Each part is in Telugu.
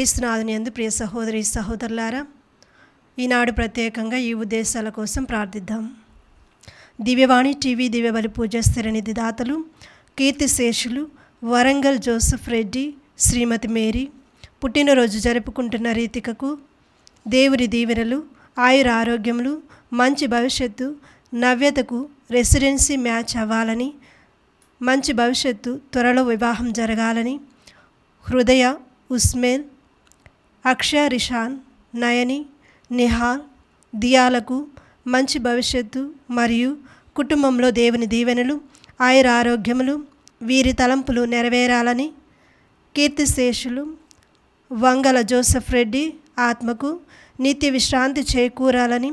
క్రీస్తునాథుని యందు ప్రియ సహోదరి సహోదరులారా, ఈనాడు ప్రత్యేకంగా ఈ ఉద్దేశాల కోసం ప్రార్థిద్దాం. దివ్యవాణి టీవీ దివ్యబలి పూజ స్థిరనిధి దాతలు కీర్తిశేషులు వరంగల్ జోసెఫ్ రెడ్డి, శ్రీమతి మేరీ పుట్టినరోజు జరుపుకుంటున్న రీతికకు దేవుని దీవెనలు, ఆయుర ఆరోగ్యములు, మంచి భవిష్యత్తు, నవ్యతకు రెసిడెన్సీ మ్యాచ్ అవ్వాలని, మంచి భవిష్యత్తు, త్వరలో వివాహం జరగాలని, హృదయ, ఉస్మేల్, అక్షయ, రిషాన్, నయని, నిహాల్, దియాలకు మంచి భవిష్యత్తు మరియు కుటుంబంలో దేవుని దీవెనలు, ఆయుర ఆరోగ్యములు, వీరి తలంపులు నెరవేరాలని, కీర్తిశేషులు వంగల జోసెఫ్ రెడ్డి ఆత్మకు నిత్య విశ్రాంతి చేకూరాలని,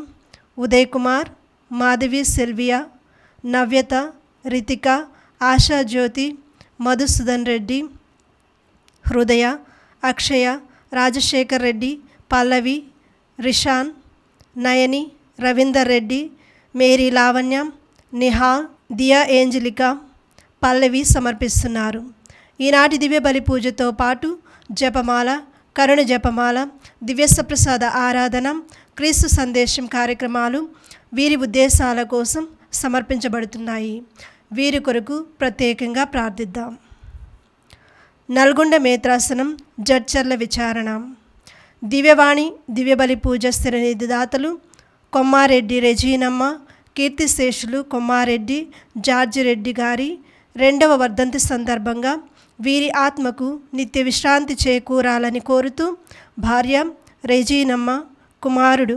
ఉదయ్ కుమార్, మాధవి, సెల్వియా, నవ్యత, రితిక, ఆశాజ్యోతి, మధుసూదన్ రెడ్డి, హృదయ, అక్షయ, రాజశేఖర్ రెడ్డి, పల్లవి, రిషాన్, నయని, రవీందర్ రెడ్డి, మేరీ, లావణ్య, నిహాల్, దియా, ఏంజలిక, పల్లవి సమర్పిస్తున్నారు. ఈనాటి దివ్య బలి పూజతో పాటు జపమాల, కరుణ జపమాల, దివ్యసప్రసాద ఆరాధన, క్రీస్తు సందేశం కార్యక్రమాలు వీరి ఉద్దేశాల కోసం సమర్పించబడుతున్నాయి. వీరి కొరకు ప్రత్యేకంగా ప్రార్థిద్దాం. నల్గొండ మేత్రాసనం జడ్చర్ల విచారణ. దివ్యవాణి దివ్యబలి పూజ స్థిరనిధి దాతలు కొమ్మారెడ్డి రెజీనమ్మ, కీర్తిశేషులు కొమ్మారెడ్డి జార్జి రెడ్డి గారి 2వ వర్ధంతి సందర్భంగా వీరి ఆత్మకు నిత్య విశ్రాంతి చేకూరాలని కోరుతూ భార్య రెజీనమ్మ, కుమారుడు,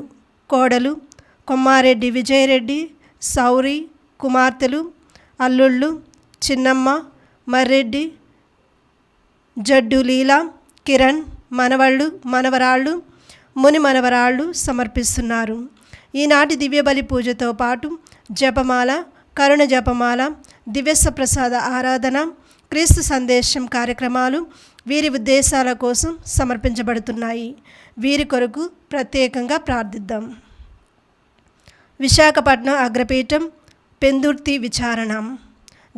కోడలు కొమ్మారెడ్డి విజయరెడ్డి, సౌరి, కుమార్తెలు, అల్లుళ్ళు చిన్నమ్మ, మర్రెడ్డి, జడ్డు లీలా, కిరణ్, మనవళ్ళు, మనవరాళ్ళు, ముని మనవరాళ్ళు సమర్పిస్తున్నారు. ఈనాటి దివ్యబలి పూజతో పాటు జపమాల, కరుణ జపమాల, దివ్యసప్రసాద ఆరాధన, క్రీస్తు సందేశం కార్యక్రమాలు వీరి ఉద్దేశాల కోసం సమర్పించబడుతున్నాయి. వీరి కొరకు ప్రత్యేకంగా ప్రార్థిద్దాం. విశాఖపట్నం అగ్రపీఠం పెందుర్తి విచారణ.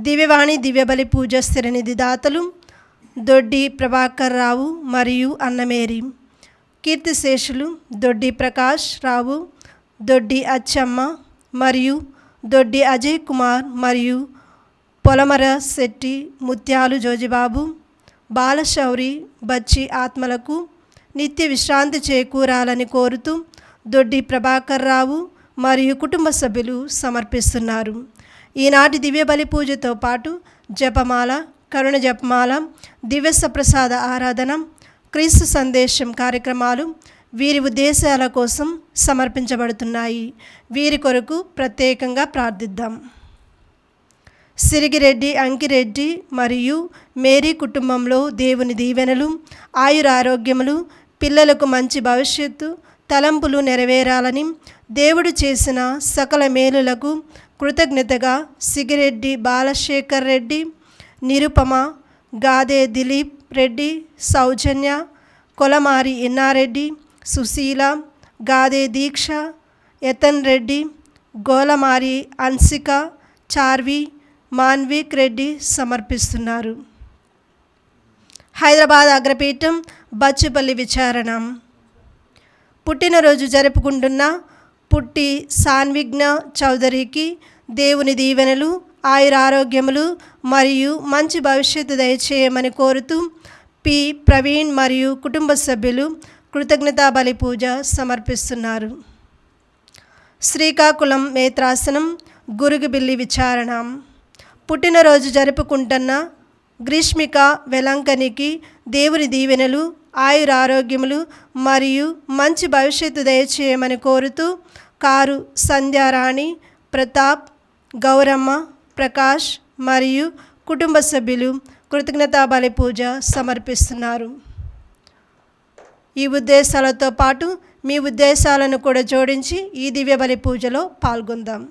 దివ్యవాణి దివ్యబలి పూజ స్థిరనిధి దాతలు దొడ్డి ప్రభాకర్ రావు మరియు అన్నమేరి, కీర్తిశేషులు దొడ్డి ప్రకాష్ రావు, దొడ్డి అచ్చమ్మ మరియు దొడ్డి అజయ్ కుమార్ మరియు పొలమర శెట్టి, ముత్యాలు జోజిబాబు, బాలశౌరి, బచ్చి ఆత్మలకు నిత్య విశ్రాంతి చేకూరాలని కోరుతూ దొడ్డి ప్రభాకర్ రావు మరియు కుటుంబ సభ్యులు సమర్పిస్తున్నారు. ఈనాటి దివ్యబలి పూజతో పాటు జపమాల, కరుణ జపమాల, దివ్యసప్రసాద ఆరాధన, క్రీస్తు సందేశం కార్యక్రమాలు వీరి ఉద్దేశాల కోసం సమర్పించబడుతున్నాయి. వీరి కొరకు ప్రత్యేకంగా ప్రార్థిద్దాం. సిరిగిరెడ్డి అంకిరెడ్డి మరియు మేరీ కుటుంబంలో దేవుని దీవెనలు, ఆయుర ఆరోగ్యములు, పిల్లలకు మంచి భవిష్యత్తు, తలంపులు నెరవేరాలని, దేవుడు చేసిన సకల మేలులకు కృతజ్ఞతగా సిగిరెడ్డి బాలశేఖర్ రెడ్డి, నిరుపమ, గాదే దిలీప్ రెడ్డి, సౌజన్య, కొలమారి ఇన్నారెడ్డి, సుశీల, గాదే దీక్ష, యతన్ రెడ్డి, గోలమారి అన్సిక, చార్వి, మాన్విక్ రెడ్డి సమర్పిస్తున్నారు. హైదరాబాద్ అగ్రపీఠం బచ్చుపల్లి విచారణ. పుట్టినరోజు జరుపుకుంటున్న పుట్టి సాన్విఘ్న చౌదరికి దేవుని దీవెనలు, ఆయుర ఆరోగ్యములు మరియు మంచి భవిష్యత్తు దయచేయమని కోరుతూ పి ప్రవీణ్ మరియు కుటుంబ సభ్యులు కృతజ్ఞతా బలి పూజ సమర్పిస్తున్నారు. శ్రీకాకుళం మేత్రాసనం గురుగుబిల్లి విచారణ. పుట్టినరోజు జరుపుకుంటున్న గ్రీష్మిక వెలంకనికి దేవుని దీవెనలు, ఆయుర ఆరోగ్యములు మరియు మంచి భవిష్యత్తు దయచేయమని కోరుతూ కారు సంధ్యారాణి, ప్రతాప్, గౌరమ్మ, ప్రకాష్ మరియు కుటుంబ సభ్యులు కృతజ్ఞతా బలి పూజ సమర్పిస్తున్నారు. ఈ ఉద్దేశాలతో పాటు మీ ఉద్దేశాలను కూడా జోడించి ఈ దివ్య బలి పూజలో పాల్గొందాం.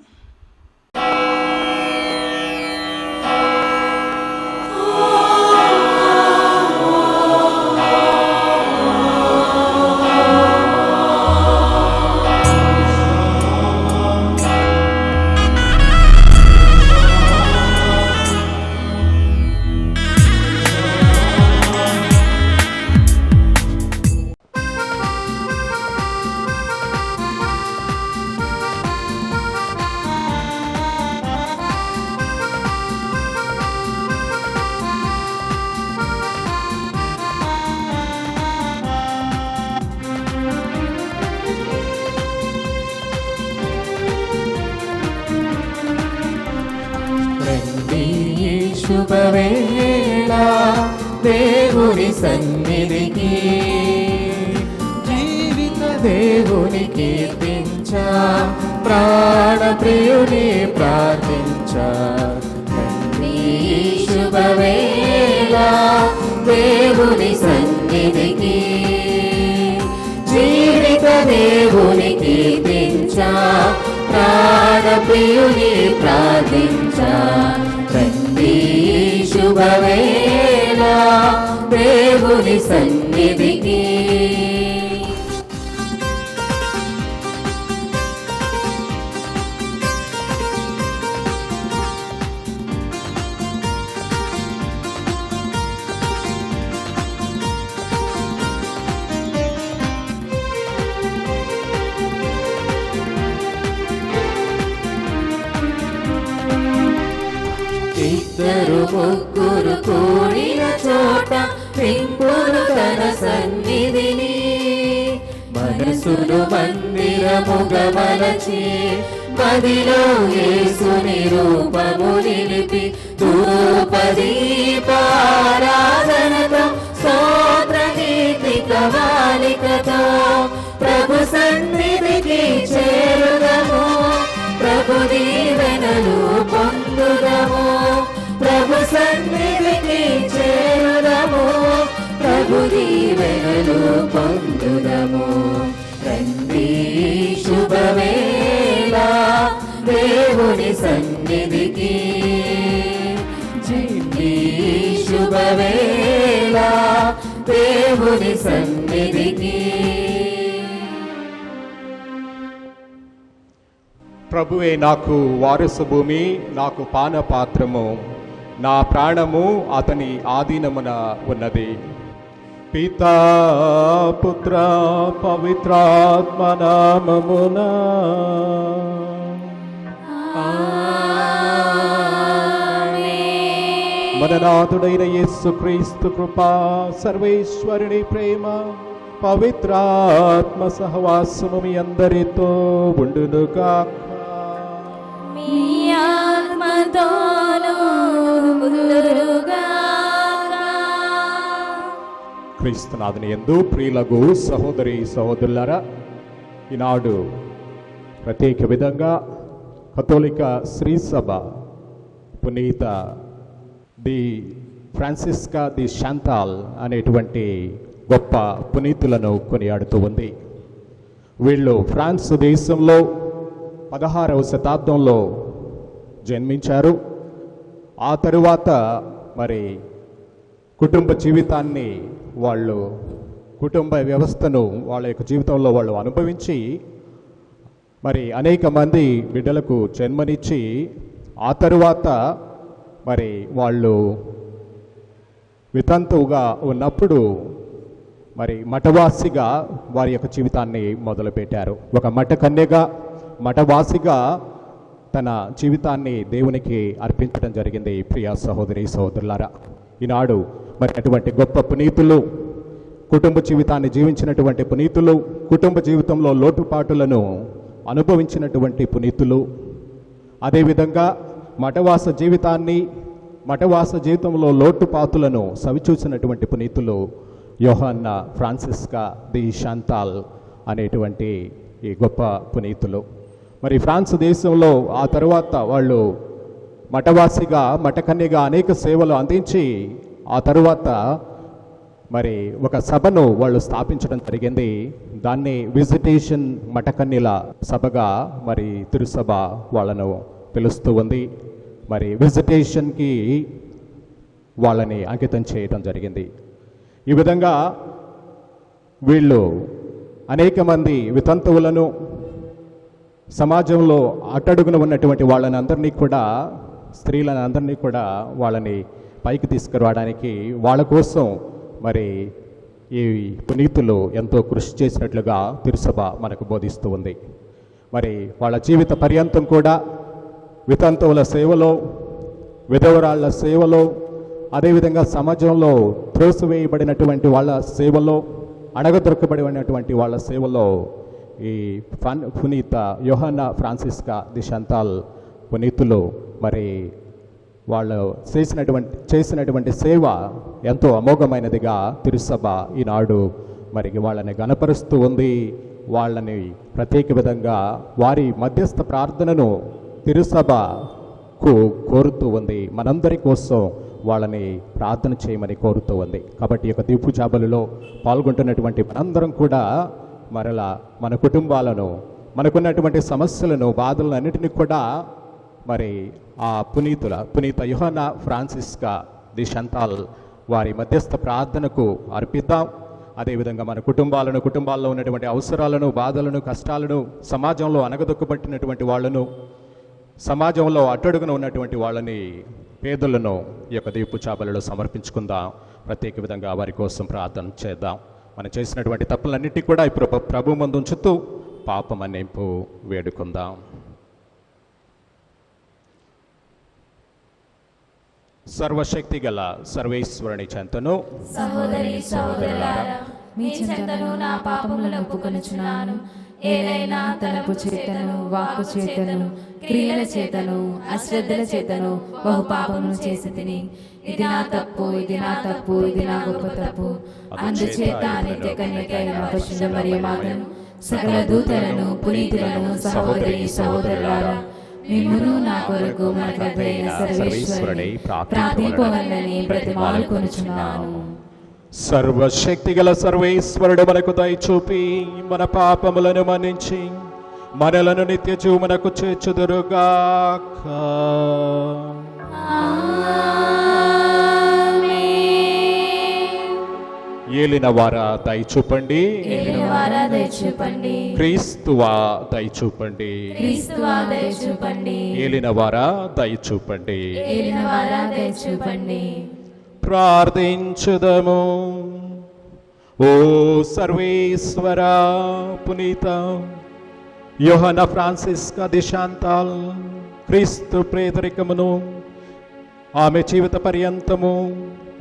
శుభవేళ దేవుని సన్నిధికి జీవిత దేవుని కీర్తించా ప్రాణప్రియుని ప్రార్థించా శుభవేళ దేవుని సన్నిధికి జీవిత దేవుని కీర్తించా ప్రాణప్రియుని ప్రార్థించా రండి శుభవేళ దేవుని సన్నిధికి. ఇద్దరు ముగ్గురు కూడిన చోట నింపును తన సన్నిధిని మనసును మందిరముగా మలచి మదిలో యేసుని రూపము నిలిపి ధూపదీపారాధనతో స్తోత్ర గీతిక మాలికతో ప్రభు సన్నిధికి చేరుదము ప్రభు దీవెనలు పొందుదము ప్రభు సన్నిధికి చేరుదము ప్రభు దీవెనలు పొందుదము రండి శుభవేళ దేవుని సన్నిధికి రండి శుభవేళ దేవుని సన్నిధికి. ప్రభువే నాకు వారసు భూమి, నాకు పానపాత్రము, నా ప్రాణము అతని ఆధీనమున ఉన్నది. పితా పుత్ర పవిత్రాత్మ నామమున మన నాథుడైన యేసుక్రీస్తు కృపా, సర్వేశ్వరుని ప్రేమ, పవిత్రాత్మ సహవాసము మీ అందరితో ఉండునుగాక. క్రీస్తునాథుని యందు ప్రియులకు సహోదరి సహోదరులారా, ఈనాడు ప్రత్యేక విధంగా కథోలిక శ్రీ సభ పునీత ది ఫ్రాన్సిస్కా ది శాంతాల్ అనేటువంటి గొప్ప పునీతులను కొనియాడుతూ ఉంది. వీళ్ళు ఫ్రాన్స్ దేశంలో 16వ శతాబ్దంలో జన్మించారు. ఆ తరువాత మరి కుటుంబ జీవితాన్ని వాళ్ళు, కుటుంబ వ్యవస్థను వాళ్ళ యొక్క జీవితంలో వాళ్ళు అనుభవించి మరి అనేక మంది బిడ్డలకు జన్మనిచ్చి ఆ తరువాత మరి వాళ్ళు వితంతువుగా ఉన్నప్పుడు మరి మఠవాసిగా వారి యొక్క జీవితాన్ని మొదలుపెట్టారు. ఒక మఠ కన్యగా, మఠవాసిగా తన జీవితాన్ని దేవునికి అర్పించడం జరిగింది. ప్రియ సహోదరి సహోదరులారా, ఈనాడు మరి అటువంటి గొప్ప పునీతులు, కుటుంబ జీవితాన్ని జీవించినటువంటి పునీతులు, కుటుంబ జీవితంలో లోటుపాటులను అనుభవించినటువంటి పునీతులు, అదేవిధంగా మఠవాస జీవితంలో లోటుపాతులను సవిచూసినటువంటి పునీతులు యోహాన్న ఫ్రాన్సిస్కా ది శాంతాల్ అనేటువంటి ఈ గొప్ప పునీతులు. మరి ఫ్రాన్స్ దేశంలో ఆ తరువాత వాళ్ళు మఠవాసిగా, మఠకన్యగా అనేక సేవలు అందించి ఆ తరువాత మరి ఒక సభను వాళ్ళు స్థాపించడం జరిగింది. దాన్ని విజిటేషన్ మఠకన్యల సభగా మరి తిరుసభ వాళ్ళను పిలుస్తూ ఉంది. మరి విజిటేషన్కి వాళ్ళని అంకితం చేయడం జరిగింది. ఈ విధంగా వీళ్ళు అనేక మంది వితంతువులను, సమాజంలో అట్టడుగున ఉన్నటువంటి వాళ్ళని అందరినీ కూడా, స్త్రీలను అందరినీ కూడా వాళ్ళని పైకి తీసుకురావడానికి వాళ్ళ కోసం మరి ఈ పునీతులు ఎంతో కృషి చేసినట్లుగా తిరుసభ మనకు బోధిస్తూ ఉంది. మరి వాళ్ళ జీవిత పర్యంతం కూడా వితంతువుల సేవలో, విధవరాళ్ల సేవలో, అదేవిధంగా సమాజంలో త్రోసివేయబడినటువంటి వాళ్ళ సేవలో, అణగదొరకబడినటువంటి వాళ్ళ సేవలో ఈ పునీత యోహాన్న ఫ్రాన్సిస్కా ది శాంతాల్ పునీతులు మరి వాళ్ళు చేసినటువంటి సేవ ఎంతో అమోఘమైనదిగా తిరుసభ ఈనాడు మరి వాళ్ళని గణపరుస్తూ ఉంది. వాళ్ళని ప్రత్యేక విధంగా వారి మధ్యస్థ ప్రార్థనను తిరుసభకు కోరుతూ ఉంది. మనందరి కోసం వాళ్ళని ప్రార్థన చేయమని కోరుతూ ఉంది. కాబట్టి ఈ యొక్క దివ్య బలిలో పాల్గొంటున్నటువంటి మనందరం కూడా మరలా మన కుటుంబాలను, మనకున్నటువంటి సమస్యలను, బాధలను అన్నిటినీ కూడా మరి ఆ పునీత యోహానా ఫ్రాన్సిస్కా ది షాంతాల్ వారి మధ్యస్థ ప్రార్థనకు అర్పిద్దాం. అదేవిధంగా మన కుటుంబాల్లో ఉన్నటువంటి అవసరాలను, బాధలను, కష్టాలను, సమాజంలో అనగదొక్కబట్టినటువంటి వాళ్ళను, సమాజంలో అట్టడుగున ఉన్నటువంటి వాళ్ళని, పేదలను ఈ యొక్క దివ్య బలిలో సమర్పించుకుందాం. ప్రత్యేక విధంగా వారి కోసం ప్రార్థన చేద్దాం. మనం చేసినటువంటి తప్పులన్నిటి కూడా ఇప్పుడు ప్రభు ముందు ఉంచుతూ పాపం మన్నింపు వేడుకుందాం. సర్వశక్తి గల సర్వేశ్వరుని చెంతను సహోదరి సహోదరులారా, మీ చెంతను నా పాపములను ఒప్పుకొనుచున్నాను. ఏదైనా తలపు చేతను, వాక్కు చేతను, క్రియల చేతను, అశ్రద్ధల చేతను బహు పాపములు చేసి తిని, ఇది నా తప్పు, ఇది నా తప్పు, ఇది నా గొప్ప తప్పు. అందుచేత నిత్య కన్యకైన పరిశుద్ధ మరియ మాతను, సకల దూతలను, పునీతులను, సహోదరి సహోదరులారా, మిమ్మును నా కొరకు మన ప్రభువైన సర్వేశ్వరుని ప్రార్థింపవలెనని బ్రతిమాలుకొనుచున్నాను. సర్వశక్తి గల సర్వేశ్వరుడు మనకు దయచూపి మన పాపములను మన్నించి మనలను నిత్య జీవమునకు చేర్చుదురుగాక. ఏలినవారా దయచూపండి, క్రీస్తువా దయచూపండి, ఏలినవారా దయచూపండి. ప్రార్థించుదము. ఓ సర్వేశ్వర, పునీత యోహానా ఫ్రాన్సిస్కా ది షాంతాల్ క్రీస్తు పేదరికమును ఆమె జీవిత పర్యంతము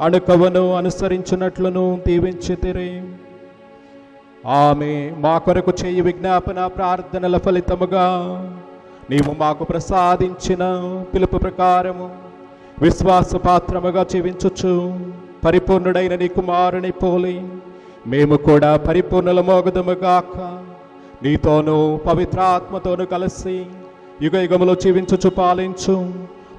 అణుకవను అనుసరించున్నట్లును దీవించితిరి. ఆమె మా కొరకు చేయి విజ్ఞాపన ప్రార్థనల ఫలితముగా నీవు మాకు ప్రసాదించిన పిలుపు ప్రకారము విశ్వాసపాత్రముగా జీవించుచు పరిపూర్ణుడైన నీ కుమారుని పోలి మేము కూడా పరిపూర్ణులమోగుదుముగాక. నీతోనూ పవిత్రాత్మతోనూ కలిసి యుగయుగములో జీవించుచు పాలించు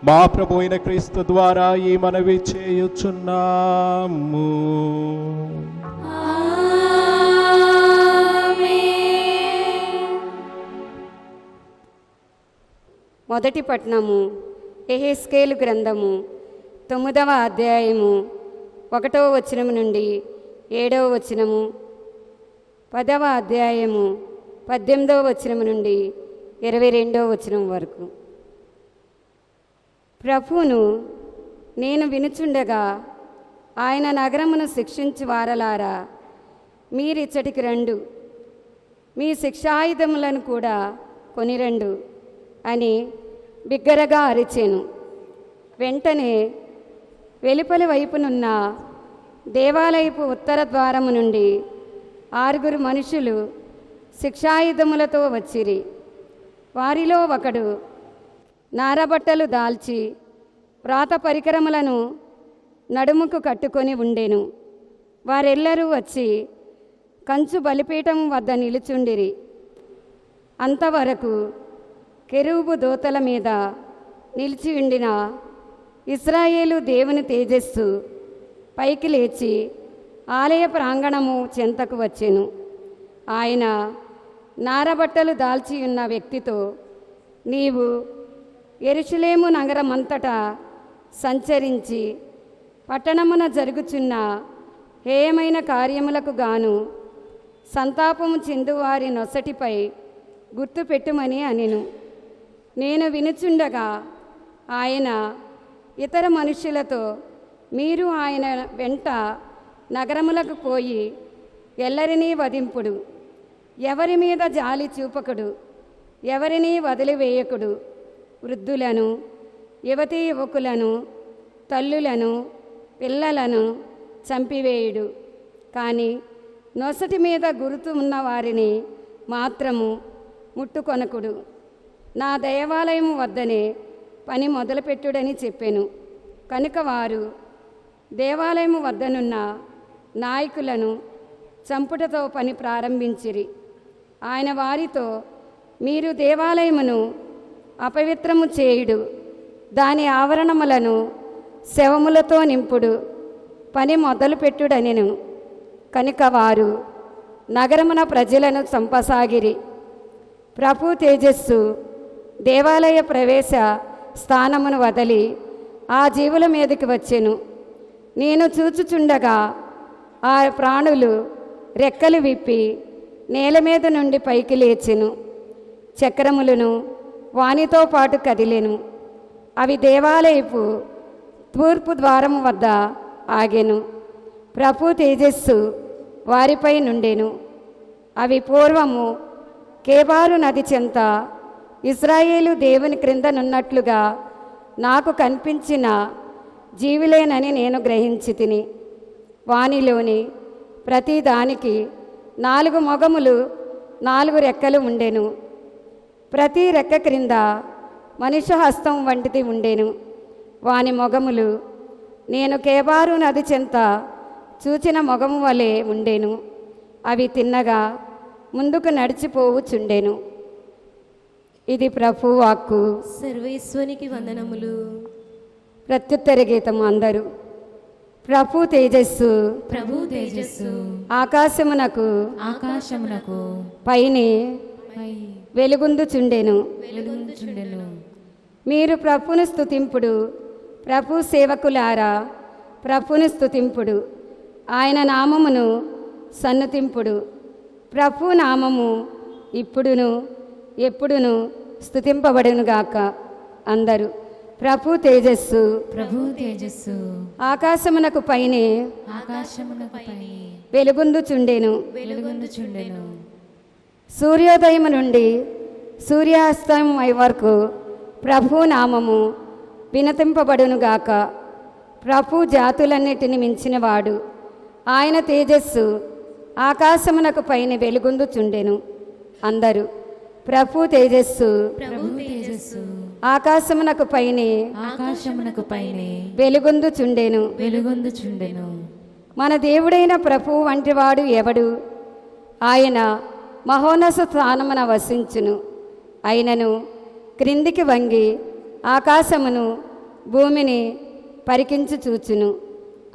మా ప్రభు అయిన క్రీస్తు ద్వారా ఈ మనవి చేయుచున్నాము. మొదటి పట్టణము యెహెజ్కేలు గ్రంథము 9వ అధ్యాయము 1వ వచనము నుండి 7వ వచనము, 10వ అధ్యాయము 18వ వచనము నుండి 22వ వచనం వరకు. ప్రభువును నేను వినుచుండగా ఆయన నగరమును శిక్షించు వారలారా, మీరిచ్చటికి రండు, మీ శిక్షాయుధములను కూడా కొనిరండు అని బిగ్గరగా అరిచెను. వెంటనే వెలుపలి వైపునున్న దేవాలయపు ఉత్తర ద్వారము నుండి 6 మనుషులు శిక్షాయుధములతో వచ్చిరి. వారిలో ఒకడు నారబట్టలు దాల్చి వ్రాత పరికరములను నడుముకు కట్టుకొని ఉండెను. వారెల్లరూ వచ్చి కంచు బలిపీఠం వద్ద నిలుచుండిరి. అంతవరకు కెరూబు దూతల మీద నిలిచి ఉండిన ఇశ్రాయేలు దేవుని తేజస్సు పైకి లేచి ఆలయ ప్రాంగణము చెంతకు వచ్చెను. ఆయన నారబట్టలు దాల్చి ఉన్న వ్యక్తితో, నీవు యెరూషలేము నగరమంతటా సంచరించి పట్టణమున జరుగుచున్న హేయమైన కార్యములకు గాను సంతాపము చెందువారి నొసటిపై గుర్తు పెట్టుమని అనెను. నేను వినుచుండగా ఆయన ఇతర మనుష్యులతో, మీరు ఆయన వెంట నగరములకు పోయి ఎల్లరినీ వధింపుడు, ఎవరి మీద జాలి చూపకుడు, ఎవరినీ వదిలివేయకుడు, వృద్ధులను, యువతీ యువకులను, తల్లులను, పిల్లలను చంపివేయుడు. కానీ నొసటి మీద గుర్తు ఉన్న వారిని మాత్రము ముట్టుకొనకుడు. నా దేవాలయం వద్దనే పని మొదలుపెట్టుడని చెప్పాను. కనుక వారు దేవాలయము వద్దనున్న నాయకులను చంపుటతో పని ప్రారంభించిరి. ఆయన వారితో, మీరు దేవాలయమును అపవిత్రము చేయుడు, దాని ఆవరణములను శవములతో నింపుడు, పని మొదలుపెట్టుడనెను. కనుక వారు నగరమున ప్రజలను చంపసాగిరి. ప్రభు తేజస్సు దేవాలయ ప్రవేశ స్థానమును వదిలి ఆ జీవుల మీదకి వచ్చెను. నేను చూచుచుండగా ఆ ప్రాణులు రెక్కలు విప్పి నేల మీద నుండి పైకి లేచెను. చక్రములను వానితో పాటు కదిలెను. అవి దేవాలయపు తూర్పు ద్వారము వద్ద ఆగెను. ప్రభు తేజస్సు వారిపై నుండెను. అవి పూర్వము కేబారు నది చెంత ఇశ్రాయేలు దేవుని క్రిందనున్నట్లుగా నాకు కనిపించిన జీవులేనని నేను గ్రహించి తిని. వానిలోని ప్రతి దానికి 4 మొగములు 4 రెక్కలు ఉండెను. ప్రతి రెక్క క్రింద మనుష్య హస్తం వంటిది ఉండెను. వాని మొగములు నేను కేబారు నది చెంత చూచిన మొగము వలె ఉండెను. అవి తిన్నగా ముందుకు నడిచిపోవుచుండెను. ఇది ప్రభు వాక్కు. సర్వేశ్వనికి వందనములు. ప్రత్యుత్తర గీతము అందరూ. ప్రభు తేజస్సు ప్రభు తేజస్సు ఆకాశమునకు ఆకాశమునకు పైనే పై వెలుగొందుచుండెను. వెలుగొందుచుండెను. మీరు ప్రభును స్తుతింపుడు, ప్రభు సేవకులారా ప్రభును స్తుతింపుడు, ఆయన నామమును సన్నుతింపుడు. ప్రభు నామము ఇప్పుడును ఎప్పుడును స్తుతింపబడునుగాక. అందరూ. ప్రభు తేజస్సు ప్రభు తేజస్సు ఆకాశమునకు పైనే ఆకాశమునకు పై వెలుగొందుచుండెను. వెలుగొందుచుండెను. సూర్యోదయము నుండి సూర్యాస్తమయం వరకు ప్రభు నామము వినతింపబడునుగాక. ప్రభు జాతులన్నిటిని మించినవాడు. ఆయన తేజస్సు ఆకాశమునకు పైన వెలుగొందుచుండెను. అందరూ. ప్రభు తేజస్సు ప్రభు తేజస్సు ఆకాశమునకు పైనే ఆకాశమునకు పైనే వెలుగొందుచుండెను. వెలుగొందుచుండెను. మన దేవుడైన ప్రభు వంటివాడు ఎవడు? ఆయన మహోన్నత స్థానమున వసించును. అయినను క్రిందికి వంగి ఆకాశమును భూమిని పరికించి చూచును.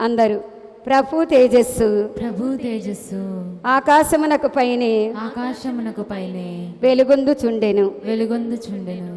అందరూ. ప్రభు తేజస్సు ప్రభు తేజస్సు ఆకాశమునకు పైనే ఆకాశమునకు పైనే వెలుగొందుచుండెను. వెలుగొందుచుండెను.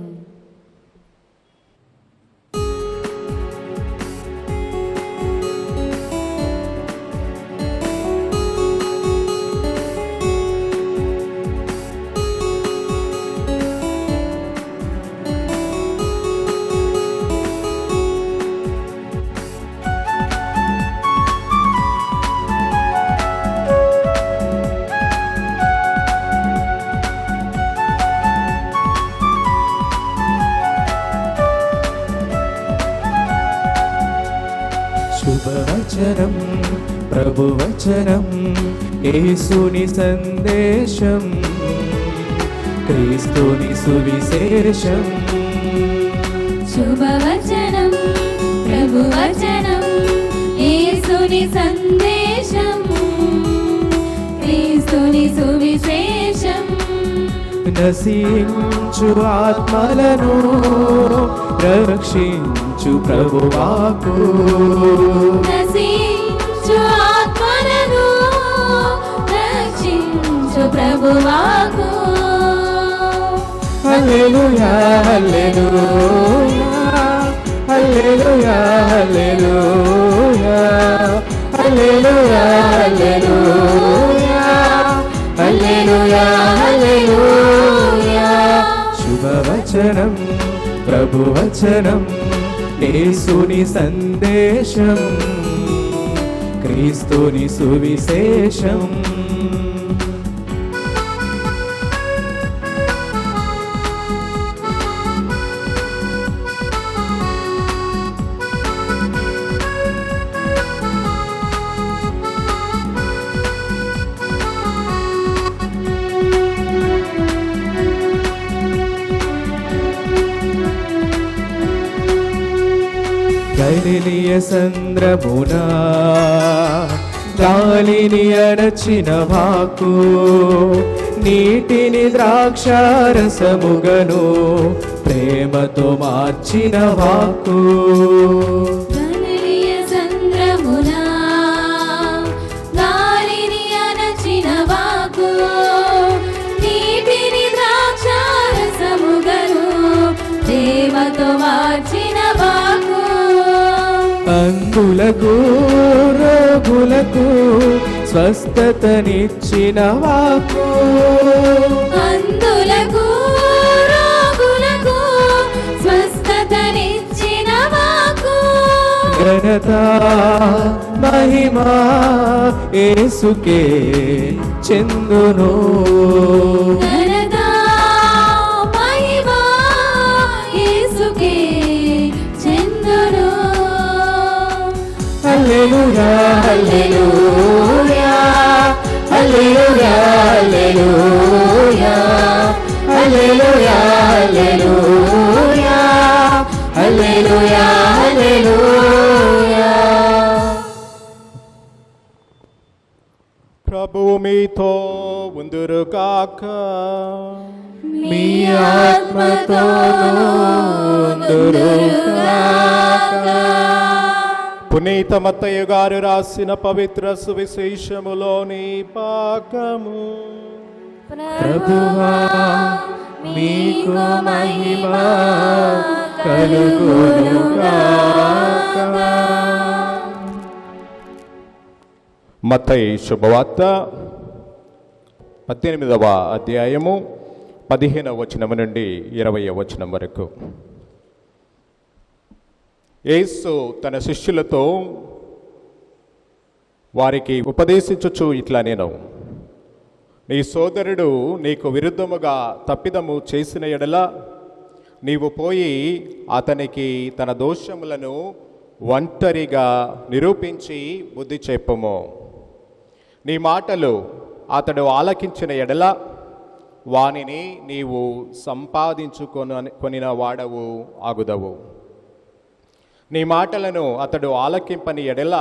శుభవచనం ప్రభువచనం యేసుని సందేశం క్రీస్తుని సువిశేషం. శుభవచనం ప్రభువచనం యేసుని సందేశం క్రీస్తుని సువిశేషం. నశించు ఆత్మలను రక్షించు ప్రభువాకు. నశించు ఆత్మలను రక్షించు ప్రభువాకు. హల్లెలూయా హల్లెలూయా హల్లెలూయా హల్లెలూయా హల్లెలూయా హల్లెలూయా హల్లెలూయా హల్లెలూయా. శుభవచనం ప్రభువచనం యేసుని సందేశం క్రీస్తుని సువిశేషం. గలిలియ సంద్రమునా గాలిని అరచిన వాకు నీటిని ద్రాక్షారసముగను ప్రేమతో మార్చిన వాకు గలిలియ సంద్రమునా గాలిని అరచిన వాకు నీటిని ద్రాక్షారసముగను ప్రేమతో మార్చిన వాకు అంగులకు రోగులకు స్వస్థతనిచ్చిన వాకు అందులకు రోగులకు స్వస్థతనిచ్చిన వాకు ఘనత మహిమా యేసుకే చెందును ఘనత మహిమా యేసుకే చెందును హల్లెలూయా హల్లెలూయా హల్లెలూయా హల్లెలూయా హల్లెలూయా హల్లెలూయా హల్లెలూయా. ప్రభువు మీతో ఉందురుగాక. మీ ఆత్మతోనూ ఉందురుగాక. పునీత మత్తయ్య గారు రాసిన పవిత్ర సువిశేషములోని పాకము. ప్రభువా మీకు మహిమ కలుగునుగాక. మత్తయి శుభవార్త 18వ అధ్యాయము 15వ వచనం నుండి 20వ వచనం వరకు. యేసు తన శిష్యులతో వారికి ఉపదేశించుచు ఇట్లా నేను, నీ సోదరుడు నీకు విరుద్ధముగా తప్పిదము చేసిన ఎడల నీవు పోయి అతనికి తన దోషములను ఒంటరిగా నిరూపించి బుద్ధి చెప్పుము. నీ మాటలు అతడు ఆలకించిన ఎడల వానిని నీవు సంపాదించుకొనిన వాడవు ఆగుదవు. నీ మాటలను అతడు ఆలకింపని ఎడల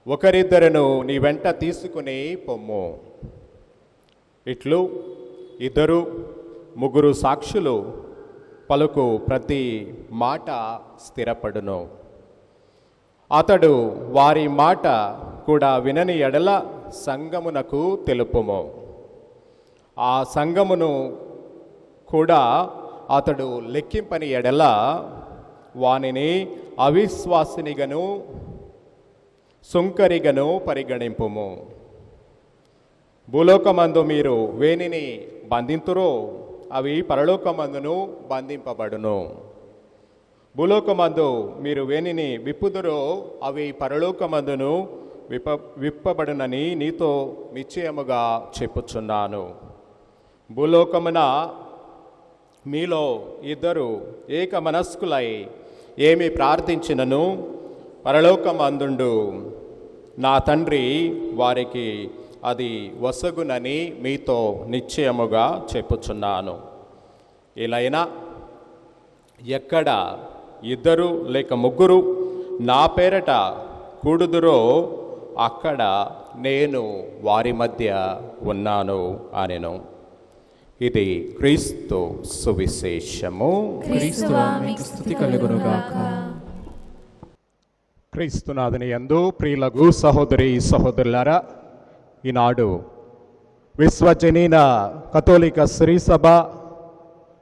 ఒకరిద్దరును నీ వెంట తీసుకుని పొమ్ము. ఇట్లు 2-3 సాక్షులు పలుకు ప్రతి మాట స్థిరపడును. అతడు వారి మాట కూడా వినని ఎడల సంఘమునకు తెలుపుము. ఆ సంఘమును కూడా అతడు లెక్కింపని ఎడల వానిని అవిశ్వాసినిగను సుంకరిగను పరిగణింపుము. భూలోకమందు మీరు వేనిని బంధింతురో అవి పరలోకమందును బంధింపబడును. భూలోకమందు మీరు వేనిని విప్పుదురో అవి పరలోకమందును విప్పబడునని నీతో నిశ్చయముగా చెప్పుచున్నాను. భూలోకమున మీలో 2 ఏక మనస్కులై ఏమి ప్రార్థించినను పరలోకమందుండు నా తండ్రి వారికి అది వసగునని మీతో నిశ్చయముగా చెప్పుచున్నాను. ఇలైనా ఎక్కడ 2 లేక 3 నా పేరట కూడుదురో అక్కడ నేను వారి మధ్య ఉన్నాను అనెను. ఇది క్రీస్తు సువిశేషము. క్రీస్తువా మీకు స్తుతి కలుగునుగాక. క్రీస్తునాథుని యందు ప్రియులకు సహోదరి సహోదరులారా, ఈనాడు విశ్వజనీన కథోలిక శ్రీ సభ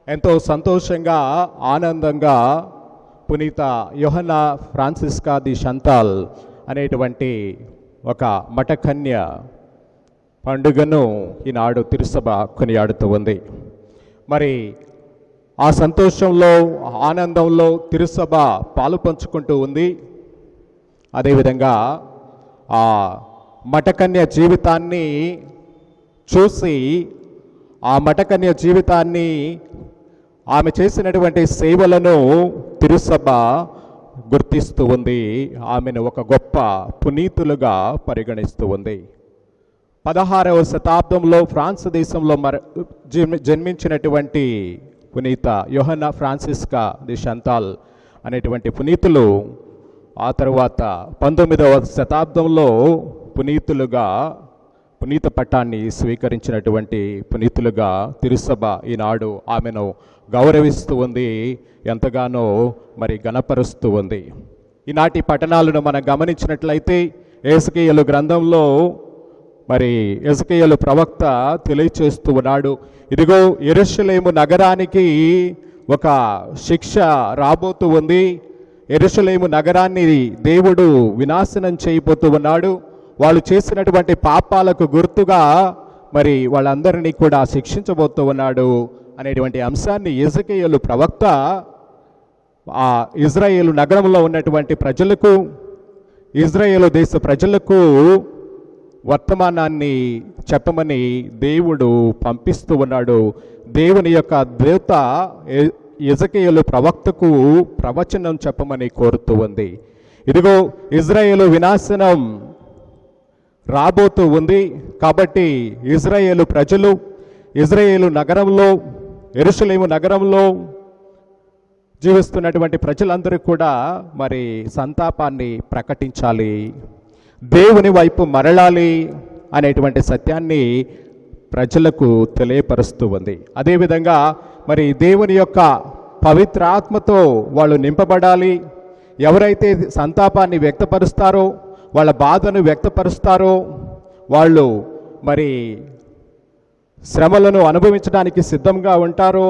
ఎంతో సంతోషంగా ఆనందంగా పునీత యోహన్నా ఫ్రాన్సిస్కా ది షంతాల్ అనేటువంటి ఒక మఠకన్య పండుగను ఈనాడు తిరుసభ కొనియాడుతూ ఉంది. మరి ఆ సంతోషంలో ఆనందంలో తిరుసభ పాలు పంచుకుంటూ ఉంది. అదేవిధంగా ఆ మఠకన్య జీవితాన్ని చూసి ఆ మఠకన్య జీవితాన్ని ఆమె చేసినటువంటి సేవలను తిరుసభ గుర్తిస్తూ ఉంది. ఆమెను ఒక గొప్ప పునీతులుగా పరిగణిస్తూ ఉంది. 16వ శతాబ్దంలో ఫ్రాన్స్ దేశంలో జన్మించినటువంటి పునీత యోహన్నా ఫ్రాన్సిస్కా ది షంతాల్ అనేటువంటి పునీతులు ఆ తరువాత 19వ శతాబ్దంలో పునీత పట్టాన్ని స్వీకరించినటువంటి పునీతులుగా తిరుసభ ఈనాడు ఆమెను గౌరవిస్తూ ఉంది, ఎంతగానో మరి గణపరుస్తూ ఉంది. ఈనాటి పట్టణాలను మనం గమనించినట్లయితే ఎజెకియేలు గ్రంథంలో మరి ఎజెకియేలు ప్రవక్త తెలియచేస్తూ ఉన్నాడు, ఇదిగో యెరూషలేము నగరానికి ఒక శిక్ష రాబోతూ ఉంది. యెరూషలేము నగరాన్ని దేవుడు వినాశనం చేయబోతూ ఉన్నాడు. వాళ్ళు చేసినటువంటి పాపాలకు గుర్తుగా మరి వాళ్ళందరినీ కూడా శిక్షించబోతూ ఉన్నాడు అనేటువంటి అంశాన్ని ఎజెకియేలు ప్రవక్త ఆ ఇజ్రాయేలు నగరంలో ఉన్నటువంటి ప్రజలకు, ఇజ్రాయేలు దేశ ప్రజలకు వర్తమానాన్ని చెప్పమని దేవుడు పంపిస్తూ ఉన్నాడు. దేవుని యొక్క దూత ఎజెకియేలు ప్రవక్తకు ప్రవచనం చెప్పమని కోరుతూ ఉంది. ఇదిగో ఇజ్రాయేలు వినాశనం రాబోతూ ఉంది కాబట్టి ఇజ్రాయేలు ప్రజలు ఇజ్రాయేలు నగరంలో, యెరూషలేము నగరంలో జీవిస్తున్నటువంటి ప్రజలందరూ కూడా మరి సంతాపాన్ని ప్రకటించాలి, దేవుని వైపు మరలాలి అనేటువంటి సత్యాన్ని ప్రజలకు తెలియపరుస్తూ ఉంది. అదేవిధంగా మరి దేవుని యొక్క పవిత్రాత్మతో వాళ్ళు నింపబడాలి. ఎవరైతే సంతాపాన్ని వ్యక్తపరుస్తారో, వాళ్ళ బాధను వ్యక్తపరుస్తారో, వాళ్ళు మరి శ్రమలను అనుభవించడానికి సిద్ధంగా ఉంటారో,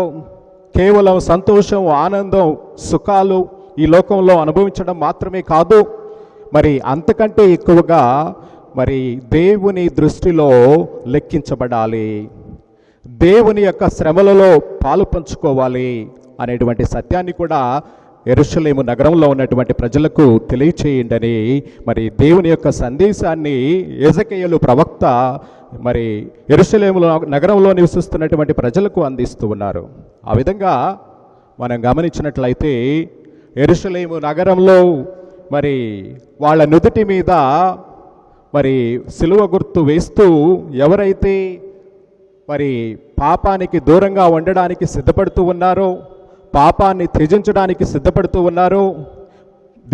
కేవలం సంతోషం, ఆనందం, సుఖాలు ఈ లోకంలో అనుభవించడం మాత్రమే కాదు, మరి అంతకంటే ఎక్కువగా మరి దేవుని దృష్టిలో లెక్కించబడాలి, దేవుని యొక్క శ్రమలలో పాలు పంచుకోవాలి అనేటువంటి సత్యాన్ని కూడా యెరూషలేము నగరంలో ఉన్నటువంటి ప్రజలకు తెలియచేయండి మరి దేవుని యొక్క సందేశాన్ని ఎజెకియేలు ప్రవక్త మరి యెరూషలేము నగరంలో నివసిస్తున్నటువంటి ప్రజలకు అందిస్తూ ఉన్నారు. ఆ విధంగా మనం గమనించినట్లయితే యెరూషలేము నగరంలో మరి వాళ్ళ నుదుటి మీద మరి సిలువ గుర్తు వేస్తూ ఎవరైతే మరి పాపానికి దూరంగా ఉండడానికి సిద్ధపడుతూ ఉన్నారో, పాపాన్ని త్యజించడానికి సిద్ధపడుతూ ఉన్నారో,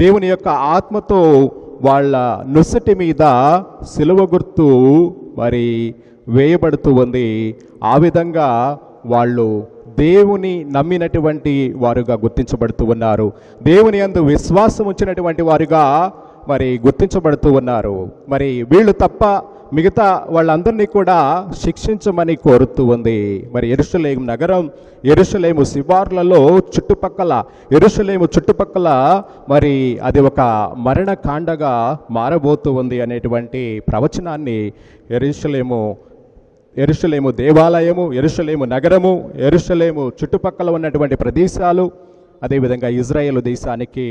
దేవుని యొక్క ఆత్మతో వాళ్ళ నుసటి మీద సిలువ గుర్తు మరి వేయబడుతూ ఉంది. ఆ విధంగా వాళ్ళు దేవుని నమ్మినటువంటి వారుగా గుర్తించబడుతూ ఉన్నారు, దేవుని యందు విశ్వాసం ఉంచినటువంటి వారుగా మరి గుర్తించబడుతూ ఉన్నారు. మరి వీళ్ళు తప్ప మిగతా వాళ్ళందరినీ కూడా శిక్షించమని కోరుతూ ఉంది. మరి యెరూషలేము నగరం, యెరూషలేము శివార్లలో యెరూషలేము చుట్టుపక్కల మరి అది ఒక మరణకాండగా మారబోతూ ఉంది అనేటువంటి ప్రవచనాన్ని యెరూషలేము దేవాలయము, యెరూషలేము నగరము, యెరూషలేము చుట్టుపక్కల ఉన్నటువంటి ప్రదేశాలు, అదేవిధంగా ఇజ్రాయేలు దేశానికి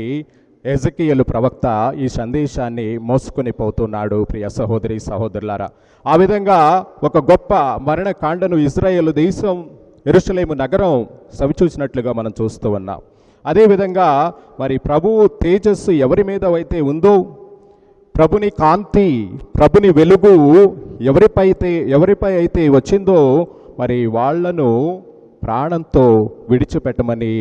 ఎజెకియేలు ప్రవక్త ఈ సందేశాన్ని మోసుకొని పోతున్నాడు. ప్రియ సహోదరి సహోదరులారా, ఆ విధంగా ఒక గొప్ప మరణకాండను ఇజ్రాయేలు దేశం, యెరూషలేము నగరం సవిచూసినట్లుగా మనం చూస్తూ ఉన్నాం. అదేవిధంగా మరి ప్రభువు తేజస్సు ఎవరి మీద అయితే ఉందో, ప్రభుని కాంతి, ప్రభుని వెలుగు ఎవరిపై అయితే వచ్చిందో మరి వాళ్లను ప్రాణంతో విడిచిపెట్టమని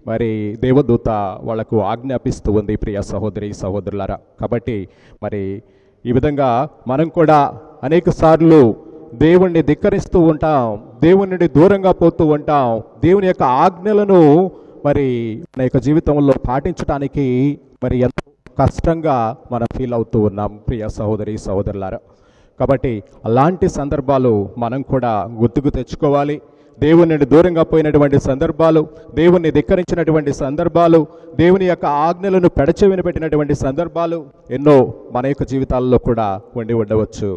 మరి దేవదూత వాళ్లకు ఆజ్ఞాపిస్తూ ఉంది. ప్రియ సహోదరి సహోదరులారా, కాబట్టి మరి ఈ విధంగా మనం కూడా అనేక సార్లు దేవుణ్ణి ధిక్కరిస్తూ ఉంటాం, దేవుని నుండి దూరంగా పోతూ ఉంటాం. దేవుని యొక్క ఆజ్ఞలను మరి మన యొక్క జీవితంలో పాటించడానికి మరి ఎంతో కష్టంగా మనం ఫీల్ అవుతూ ఉన్నాం ప్రియ సహోదరి సహోదరులారా. కాబట్టి అలాంటి సందర్భాలు మనం కూడా గుర్తుకు తెచ్చుకోవాలి. దేవుని నుండి దూరంగా పోయినటువంటి సందర్భాలు, దేవుణ్ణి ధిక్కరించినటువంటి సందర్భాలు, దేవుని యొక్క ఆజ్ఞలను పెడచెవిన పెట్టినటువంటి సందర్భాలు ఎన్నో మన యొక్క జీవితాల్లో కూడా ఉండవచ్చు.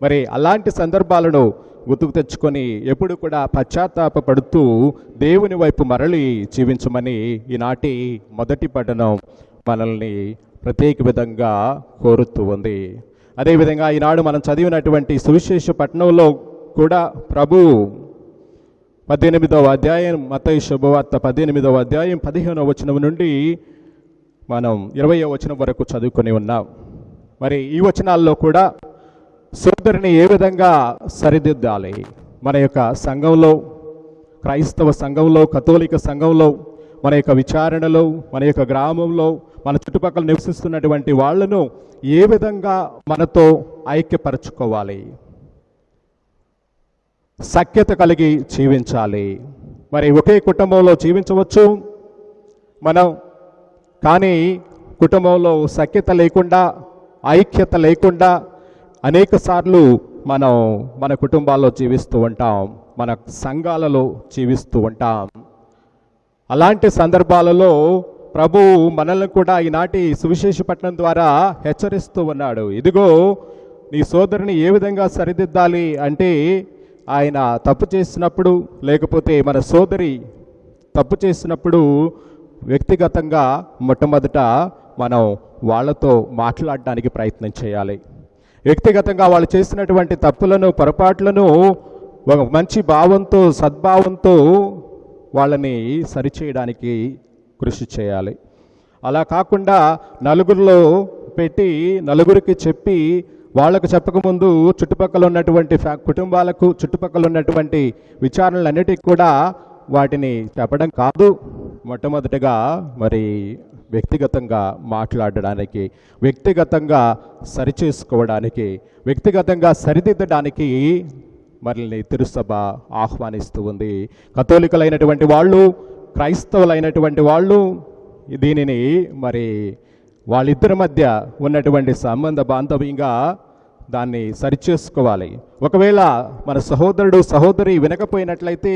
మరి అలాంటి సందర్భాలను గుర్తుకు తెచ్చుకొని ఎప్పుడు కూడా పశ్చాత్తాపపడుతూ దేవుని వైపు మరలి జీవించమని ఈనాటి మొదటి పఠనం మనల్ని ప్రత్యేక విధంగా కోరుతూ ఉంది. అదేవిధంగా ఈనాడు మనం చదివినటువంటి సువిశేష పట్టణంలో కూడా ప్రభువు 18వ అధ్యాయం, మత్తయి శుభవార్త 18వ అధ్యాయం 15వ వచనం నుండి మనం 20వ వచనం వరకు చదువుకొని ఉన్నాం. మరి ఈ వచనాల్లో కూడా సోదరుని ఏ విధంగా సరిదిద్దాలి, మన యొక్క సంఘంలో, క్రైస్తవ సంఘంలో, కథోలిక సంఘంలో మన యొక్క విచారణలో, మన యొక్క గ్రామంలో, మన చుట్టుపక్కల నివసిస్తున్నటువంటి వాళ్ళను ఏ విధంగా మనతో ఐక్యపరచుకోవాలి, సఖ్యత కలిగి జీవించాలి. మరి ఒకే కుటుంబంలో జీవించవచ్చు మనం, కానీ కుటుంబంలో సఖ్యత లేకుండా, ఐక్యత లేకుండా అనేక సార్లు మనం మన కుటుంబాల్లో జీవిస్తూ ఉంటాం, మన సంఘాలలో జీవిస్తూ ఉంటాం. అలాంటి సందర్భాలలో ప్రభు మనల్ని కూడా ఈనాటి సువిశేష పట్టణం ద్వారా హెచ్చరిస్తూ ఉన్నాడు. ఇదిగో నీ సోదరుని ఏ విధంగా సరిదిద్దాలి అంటే, ఆయన తప్పు చేసినప్పుడు, లేకపోతే మన సోదరి తప్పు చేసినప్పుడు వ్యక్తిగతంగా మొట్టమొదట మనం వాళ్ళతో మాట్లాడడానికి ప్రయత్నం చేయాలి. వ్యక్తిగతంగా వాళ్ళు చేసినటువంటి తప్పులను, పొరపాట్లను ఒక మంచి భావంతో, సద్భావంతో వాళ్ళని సరిచేయడానికి కృషి చేయాలి. అలా కాకుండా నలుగురిలో పెట్టి, నలుగురికి చెప్పి, వాళ్లకు చెప్పకముందు చుట్టుపక్కల ఉన్నటువంటి కుటుంబాలకు, చుట్టుపక్కల ఉన్నటువంటి విచారణలన్నిటికీ కూడా వాటిని చెప్పడం కాదు. మొట్టమొదటిగా మరి వ్యక్తిగతంగా మాట్లాడడానికి, వ్యక్తిగతంగా సరిచేసుకోవడానికి, వ్యక్తిగతంగా సరిదిద్దడానికి మనల్ని తిరుసభ ఆహ్వానిస్తూ ఉంది. కథోలికలైనటువంటి వాళ్ళు, క్రైస్తవులైనటువంటి వాళ్ళు దీనిని మరి వాళ్ళిద్దరి మధ్య ఉన్నటువంటి సంబంధ బాంధవ్యంగా దాన్ని సరిచేసుకోవాలి. ఒకవేళ మన సహోదరుడు, సహోదరి వినకపోయినట్లయితే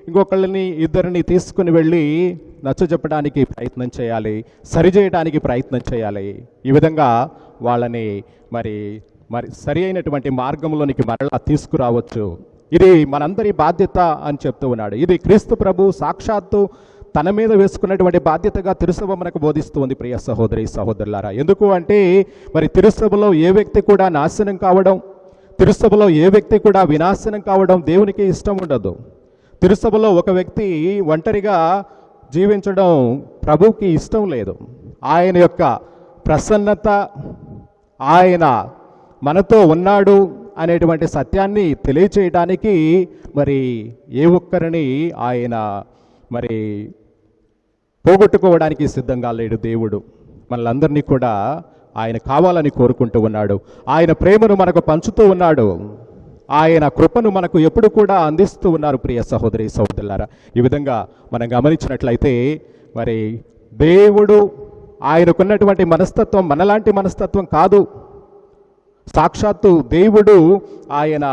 ఇంకొకళ్ళని, ఇద్దరిని తీసుకుని వెళ్ళి నచ్చజెప్పడానికి ప్రయత్నం చేయాలి, సరిచేయడానికి ప్రయత్నం చేయాలి. ఈ విధంగా వాళ్ళని మరి సరి అయినటువంటి మార్గంలోనికి మరలా తీసుకురావచ్చు. ఇది మనందరి బాధ్యత అని చెప్తూ ఉన్నాడు. ఇది క్రీస్తు ప్రభు సాక్షాత్తు తన మీద వేసుకున్నటువంటి బాధ్యతగా తిరుసభ మనకు బోధిస్తూ ఉంది. ప్రియ సహోదరి సహోదరులారా, ఎందుకు అంటే మరి తిరుసభలో ఏ వ్యక్తి కూడా నాశనం కావడం, తిరుసభలో ఏ వ్యక్తి కూడా వినాశనం కావడం దేవునికి ఇష్టం ఉండదు. తిరుసభలో ఒక వ్యక్తి ఒంటరిగా జీవించడం ప్రభువుకి ఇష్టం లేదు. ఆయన యొక్క ప్రసన్నత, ఆయన మనతో ఉన్నాడు అనేటువంటి సత్యాన్ని తెలియచేయడానికి మరి ఏ ఒక్కరిని ఆయన మరి పోగొట్టుకోవడానికి సిద్ధంగా లేడు దేవుడు. మనలందరినీ కూడా ఆయన కావాలని కోరుకుంటూ ఉన్నాడు. ఆయన ప్రేమను మనకు పంచుతూ ఉన్నాడు. ఆయన కృపను మనకు ఎప్పుడు కూడా అందిస్తూ ఉన్నారు. ప్రియ సహోదరి సహోదరులారా, ఈ విధంగా మనం గమనించినట్లయితే మరి దేవుడు, ఆయనకున్నటువంటి మనస్తత్వం మనలాంటి మనస్తత్వం కాదు. సాక్షాత్తు దేవుడు, ఆయన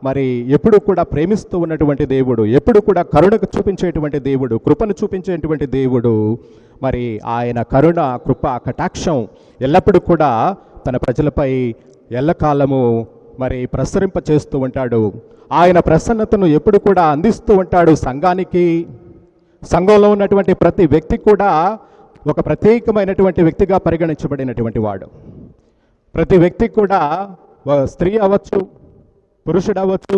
మరి ఎప్పుడు కూడా ప్రేమిస్తూ ఉన్నటువంటి దేవుడు, ఎప్పుడు కూడా కరుణకు చూపించేటువంటి దేవుడు, కృపను చూపించేటువంటి దేవుడు. మరి ఆయన కరుణ, కృప, కటాక్షం ఎల్లప్పుడూ కూడా తన ప్రజలపై ఎల్లకాలము మరి ప్రసరింప చేస్తూ ఉంటాడు. ఆయన ప్రసన్నతను ఎప్పుడు కూడా అందిస్తూ ఉంటాడు సంఘానికి. సంఘంలో ఉన్నటువంటి ప్రతి వ్యక్తి కూడా ఒక ప్రత్యేకమైనటువంటి వ్యక్తిగా పరిగణించబడినటువంటి వాడు. ప్రతి వ్యక్తి కూడా స్త్రీ అవ్వచ్చు, పురుషుడు అవ్వచ్చు,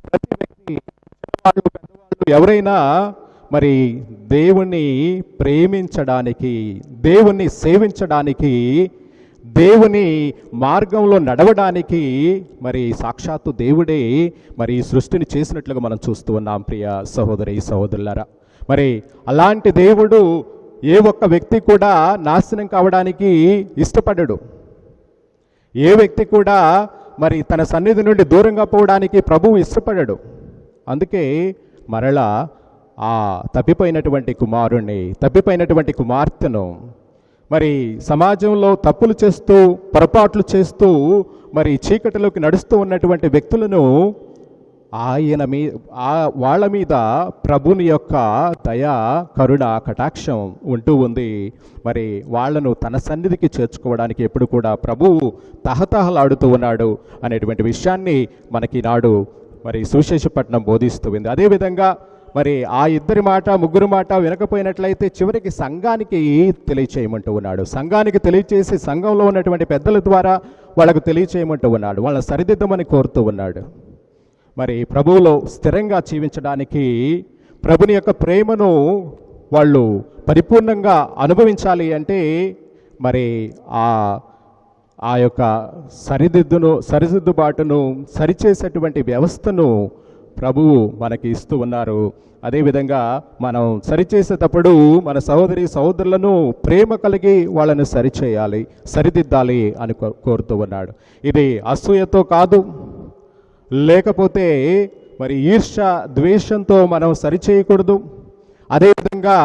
ప్రతి వ్యక్తి, పెద్దవాళ్ళు ఎవరైనా మరి దేవుణ్ణి ప్రేమించడానికి, దేవుణ్ణి సేవించడానికి, దేవుని మార్గంలో నడవడానికి మరి సాక్షాత్తు దేవుడే మరి ఈ సృష్టిని చేసినట్లుగా మనం చూస్తూ ఉన్నాం. ప్రియ సహోదరి సహోదరులారా, మరి అలాంటి దేవుడు ఏ ఒక్క వ్యక్తి కూడా నాశనం కావడానికి ఇష్టపడడు. ఏ వ్యక్తి కూడా మరి తన సన్నిధి నుండి దూరంగా పోవడానికి ప్రభువు ఇష్టపడడు. అందుకే మరలా ఆ తప్పిపోయినటువంటి కుమారుణ్ణి, తప్పిపోయినటువంటి కుమార్తెను, మరి సమాజంలో తప్పులు చేస్తూ, పొరపాట్లు చేస్తూ, మరి చీకటిలోకి నడుస్తూ ఉన్నటువంటి వ్యక్తులను ఆయన వాళ్ళ మీద ప్రభుని యొక్క దయ, కరుణ, కటాక్షం ఉంటూ ఉంది. మరి వాళ్లను తన సన్నిధికి చేర్చుకోవడానికి ఎప్పుడు కూడా ప్రభువు తహతహలాడుతూ ఉన్నాడు అనేటువంటి విషయాన్ని మనకి నాడు మరి సువిశేషపట్నం బోధిస్తూ ఉంది. అదేవిధంగా మరి ఆ ఇద్దరి మాట, ముగ్గురు మాట వినకపోయినట్లయితే చివరికి సంఘానికి తెలియచేయమంటూ ఉన్నాడు. సంఘానికి తెలియచేసి సంఘంలో ఉన్నటువంటి పెద్దల ద్వారా వాళ్ళకు తెలియచేయమంటూ ఉన్నాడు. వాళ్ళని సరిదిద్దమని కోరుతూ ఉన్నాడు. మరి ప్రభువులో స్థిరంగా జీవించడానికి, ప్రభుని యొక్క ప్రేమను వాళ్ళు పరిపూర్ణంగా అనుభవించాలి అంటే మరి ఆ యొక్క సరిదిద్దుబాటును, సరిచేసేటువంటి వ్యవస్థను ప్రభువు మనకి ఇస్తూ ఉన్నారు. అదేవిధంగా మనం సరిచేసేటప్పుడు మన సహోదరి సహోదరులను ప్రేమ కలిగి వాళ్ళని సరిచేయాలి, సరిదిద్దాలి అని కోరుతూ ఉన్నాడు. ఇది అసూయతో కాదు, లేకపోతే మరి ఈర్ష్య ద్వేషంతో మనం సరిచేయకూడదు. అదేవిధంగా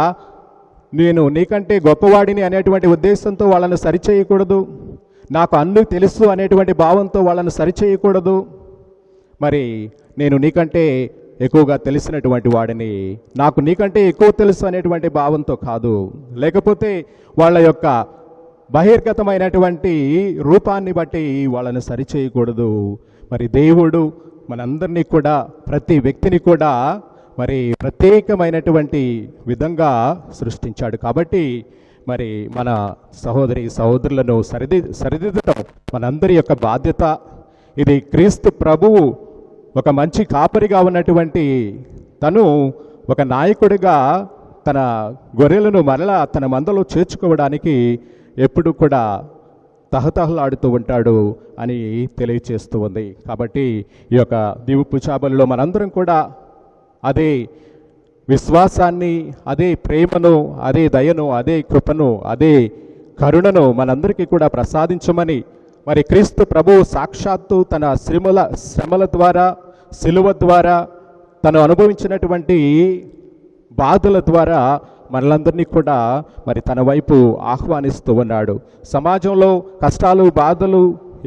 నేను నీకంటే గొప్పవాడిని అనేటువంటి ఉద్దేశంతో వాళ్ళని సరిచేయకూడదు. నాకు అన్నీ తెలుసు అనేటువంటి భావంతో వాళ్ళని సరిచేయకూడదు. మరి నేను నీకంటే ఎక్కువగా తెలిసినటువంటి వాడిని, నాకు నీకంటే ఎక్కువ తెలుసు అనేటువంటి భావంతో కాదు. లేకపోతే వాళ్ళ యొక్క బహిర్గతమైనటువంటి రూపాన్ని బట్టి వాళ్ళని సరిచేయకూడదు. మరి దేవుడు మనందరినీ కూడా, ప్రతి వ్యక్తిని కూడా మరి ప్రత్యేకమైనటువంటి విధంగా సృష్టించాడు. కాబట్టి మరి మన సహోదరి సహోదరులను సరిదిద్దడం మనందరి యొక్క బాధ్యత. ఇది క్రీస్తు ప్రభువు ఒక మంచి కాపరిగా ఉన్నటువంటి తను ఒక నాయకుడిగా తన గొర్రెలను మరలా తన మందలో చేర్చుకోవడానికి ఎప్పుడు కూడా తహతహలాడుతూ ఉంటాడు అని తెలియచేస్తూ ఉంది. కాబట్టి ఈ యొక్క దీవు చాబలలో మనందరం కూడా అదే విశ్వాసాన్ని, అదే ప్రేమను, అదే దయను, అదే కృపను, అదే కరుణను మనందరికీ కూడా ప్రసాదించమని, మరి క్రీస్తు ప్రభువు సాక్షాత్తు తన శ్రమల ద్వారా, సిలువ ద్వారా, తను అనుభవించినటువంటి బాధల ద్వారా మనలందరినీ కూడా మరి తన వైపు ఆహ్వానిస్తూ ఉన్నాడు. సమాజంలో కష్టాలు, బాధలు,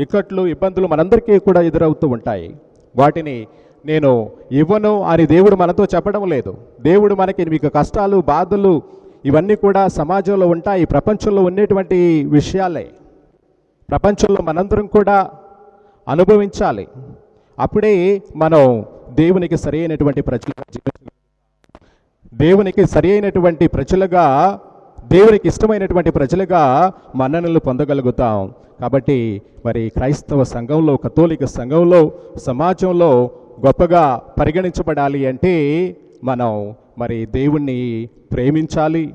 ఇక్కట్లు, ఇబ్బందులు మనందరికీ కూడా ఎదురవుతూ ఉంటాయి. వాటిని నేను ఇవ్వను అని దేవుడు మనతో చెప్పడం లేదు. దేవుడు మనకి మీకు కష్టాలు, బాధలు ఇవన్నీ కూడా సమాజంలో ఉంటాయి, ప్రపంచంలో ఉండేటువంటి విషయాలే. ప్రపంచంలో మనందరం కూడా అనుభవించాలి. అప్పుడే మనం దేవునికి సరి అయినటువంటి ప్రజలుగా జీవించగలుగుతాం. దేవునికి సరి అయినటువంటి ప్రజలుగా, దేవునికి ఇష్టమైనటువంటి ప్రజలుగా మన్ననలు పొందగలుగుతాం. కాబట్టి మరి క్రైస్తవ సంఘంలో, కథోలిక సంఘంలో, సమాజంలో గొప్పగా పరిగణించబడాలి అంటే మనం మరి దేవుణ్ణి ప్రేమించాలి.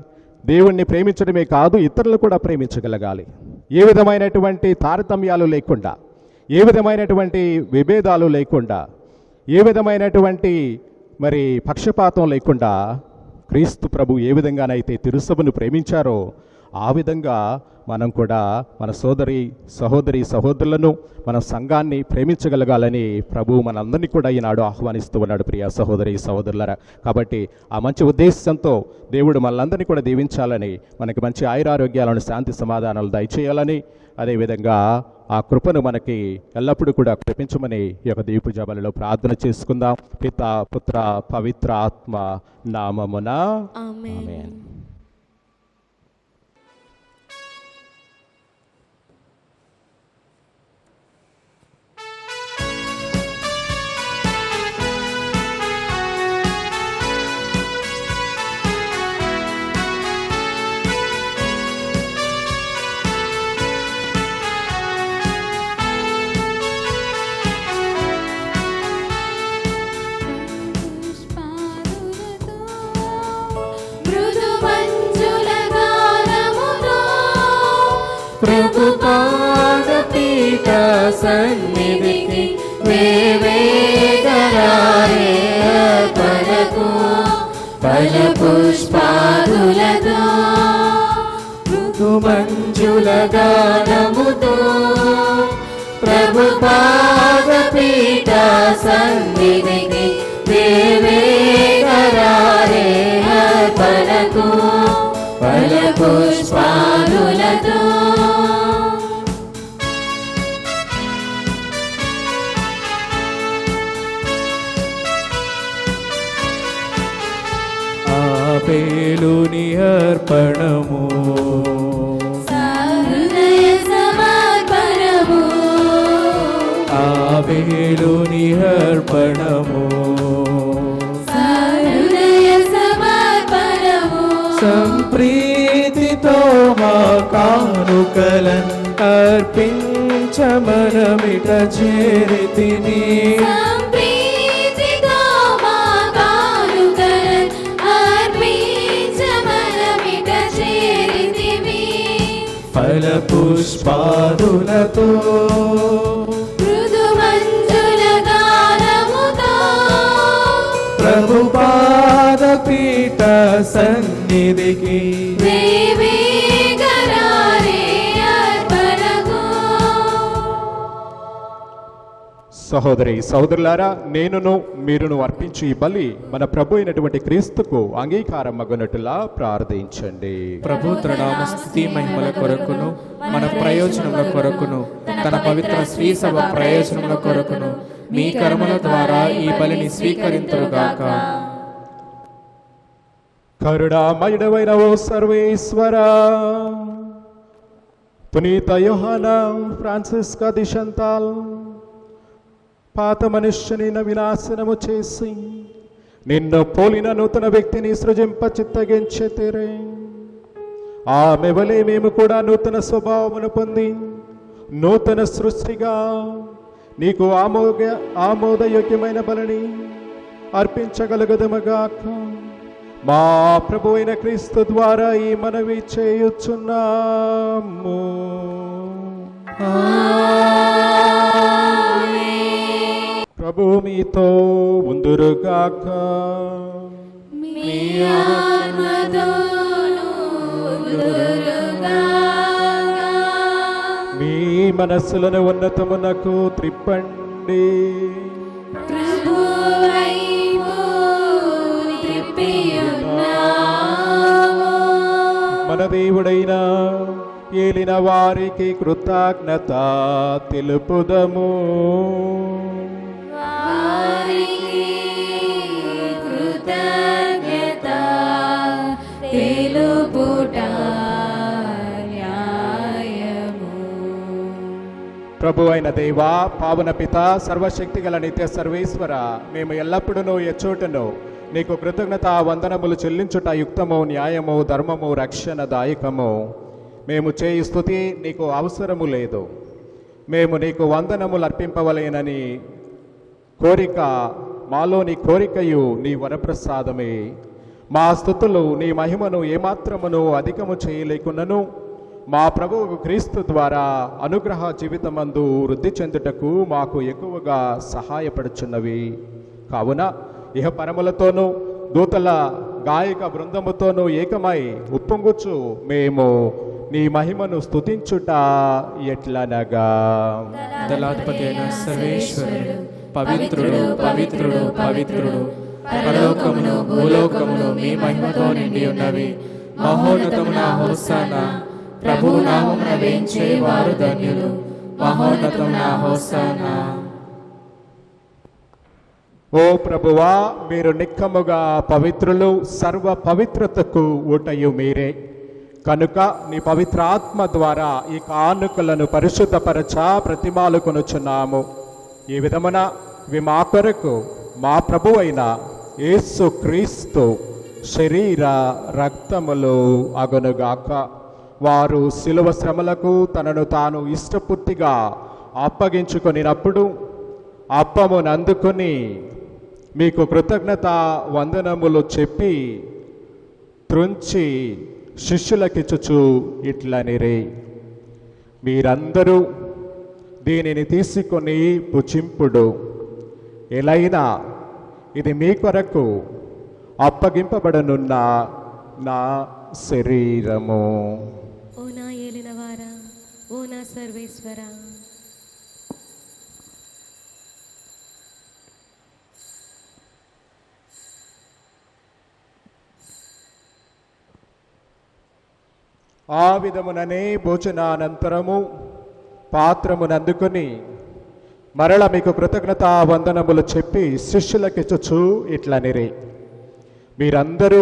దేవుణ్ణి ప్రేమించడమే కాదు, ఇతరులు కూడా ప్రేమించగలగాలి. ఏ విధమైనటువంటి తారతమ్యాలు లేకుండా, ఏ విధమైనటువంటి విభేదాలు లేకుండా, ఏ విధమైనటువంటి మరి పక్షపాతం లేకుండా క్రీస్తు ప్రభు ఏ విధంగానైతే తిరుసభను ప్రేమించారో ఆ విధంగా మనం కూడా మన సహోదరి సహోదరులను, మన సంఘాన్ని ప్రేమించగలగాలని ప్రభు మనందరినీ కూడా ఈనాడు ఆహ్వానిస్తూ ఉన్నాడు. ప్రియ సహోదరి సహోదరులరా, కాబట్టి ఆ మంచి ఉద్దేశంతో దేవుడు మనలందరినీ కూడా దీవించాలని, మనకి మంచి ఆయురారోగ్యాలను, శాంతి సమాధానాలు దయచేయాలని, అదేవిధంగా ఆ కృపను మనకి ఎల్లప్పుడూ కూడా కృపించమని ఈ యొక్క దీపు జబలలో ప్రార్థన చేసుకుందాం. పిత, పుత్ర, పవిత్ర ఆత్మ నామమున ఆమేన్. ప్రభు పాదపీఠ సన్నిధికి వేవేగరారే పలకు ఫల పుష్పాదులతో ఋతుమంజుల గానముతో ప్రభు పాదపీఠ సన్నిధికి వేవేగరారే పలకు ఫల పుష్పాదులతో ఆబేలుని అర్పణము హృదయ సమర్పణము, ఆబేలుని అర్పణము హృదయ సమర్పణము, సంప్రీతితో మా కానుకలన్ అర్పించమనమిట చేరితిని సంప్రీతితో మా కానుకలను అర్పించమనమిట చేరితిమి. ఫల పుష్పాదులతో మృదుమంజుల గానముతో సన్నిధికి సహోదరి సహోదరులారా, నేనును మీరును అర్పించు ఈ బలి మన ప్రభు అయినటువంటి క్రీస్తుకు అంగీకారం మగునట్టులా ప్రార్థించండి. ప్రభు తృణామ స్తుతి మహిమల కొరకును మన ప్రయోజనముల కొరకును తన పవిత్ర శ్రీ సభ ప్రయోజనముల కొరకును మీ కర్మల ద్వారా ఈ బలిని స్వీకరింతురుగాక. కరుణామయుడవైన ఓ సర్వేశ్వరా, పునీత యోహానా ఫ్రాన్సిస్కా ది షంతాల్ పాత మనుష్యుని వినాశనము చేసి నిన్ను పోలిన నూతన వ్యక్తిని సృజింప చిత్తగించెతిరే. ఆమె వలె మేము కూడా నూతన స్వభావమును పొంది నూతన సృష్టిగా నీకు ఆమోదయోగ్యమైన బలిని అర్పించగలుగుదముగాక. మా ప్రభు అయిన క్రీస్తు ద్వారా ఈ మనవి చేయుచున్నాము. ప్రభు మీతో ఉందురుగాక. మీ మనస్సులను ఉన్నతమునకు త్రిప్పండి. మన దేవుడైన ఏలిన వారికి కృతజ్ఞత తెలుపుదము. ప్రభు అయిన దేవా, పావన పిత, సర్వశక్తి గల నిత్య సర్వేశ్వర, మేము ఎల్లప్పుడూ ఎచ్చోటను నీకు కృతజ్ఞత వందనములు చెల్లించుట యుక్తము, న్యాయము, ధర్మము, రక్షణ దాయకము. మేము చేయి స్తుతి నీకు అవసరము లేదు. మేము నీకు వందనములు అర్పింపవలేనని కోరిక మాలోని కోరికయు నీ వరప్రసాదమే. మా స్తుతులు నీ మహిమను ఏమాత్రమును అధికము చేయలేకున్నను మా ప్రభువు క్రీస్తు ద్వారా అనుగ్రహ జీవితమందు వృద్ధి చెందుటకు మాకు ఎక్కువగా సహాయపడుచున్నవి. కావున ఇహ పరములతోనూ దూతల గాయక బృందముతోనూ ఏకమై ఉప్పొంగుచు మేము నీ మహిమను స్తుతించుట ఎట్లనగా, దళాధిపతి అయిన సర్వేశ్వరుడు పవిత్రుడు పవిత్రుడు పవిత్రుడు, పరలోకమును భూలోకమును మీ మహిమతో నిండి ఉన్నవి. మహోన్నతమున హోసానా, ప్రభువు నామమున వేంచే వారు ధన్యులు. మహోన్నతమున హోసానా. ఓ ప్రభువా, మీరు నిక్కముగా పవిత్రులు, సర్వ పవిత్రతకు ఊటయు మీరే. కనుక నీ పవిత్ర ఆత్మ ద్వారా ఈ కానుకలను పరిశుద్ధపరచ ప్రతిమాలుకొనుచున్నాము. ఈ విధమున ఇవి మా కొరకు మా ప్రభు అయిన యేసు క్రీస్తు శరీర రక్తములు అగునుగాక. వారు శిలువ శ్రమలకు తనను తాను ఇష్టపూర్తిగా అప్పగించుకొనినప్పుడు అప్పమును అందుకొని మీకు కృతజ్ఞత వందనములు చెప్పి త్రుంచి శిష్యులకిచ్చుచు ఇట్లనిరే, మీరందరూ దీనిని తీసుకొని పుచ్చింపుడు. ఎలైనా ఇది మీ కొరకు అప్పగింపబడనున్న నా శరీరము. ఓ నా ఏలినవారా, ఓ నా సర్వేశ్వరా, ఆ విధముననే భోజనానంతరము పాత్రమునందుకొని మరల మీకు కృతజ్ఞతా వందనములు చెప్పి శిష్యులకిచ్చుచు ఇట్లనిరే, మీరందరూ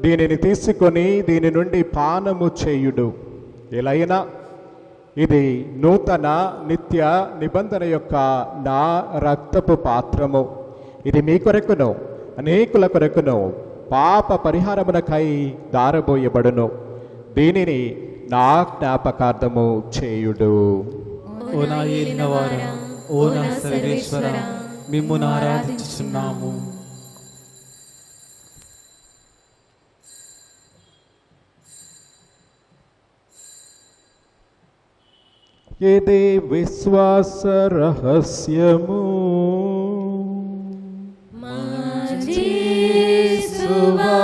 దీనిని తీసుకొని దీని నుండి పానము చేయుడు. ఎలైనా ఇది నూతన నిత్య నిబంధన యొక్క నా రక్తపు పాత్రము. ఇది మీ కొరకును అనేకుల కొరకును పాప పరిహారమునకై దారబోయబడును. దీనిని నా జ్ఞాపకార్థము చేయుడు. ఓ నా ఏలినవారా, ఓ నా సర్వేశ్వర, మిమ్మును ఆరాధించుచున్నాము. ఇది విశ్వాస రహస్యము. మా యేసువా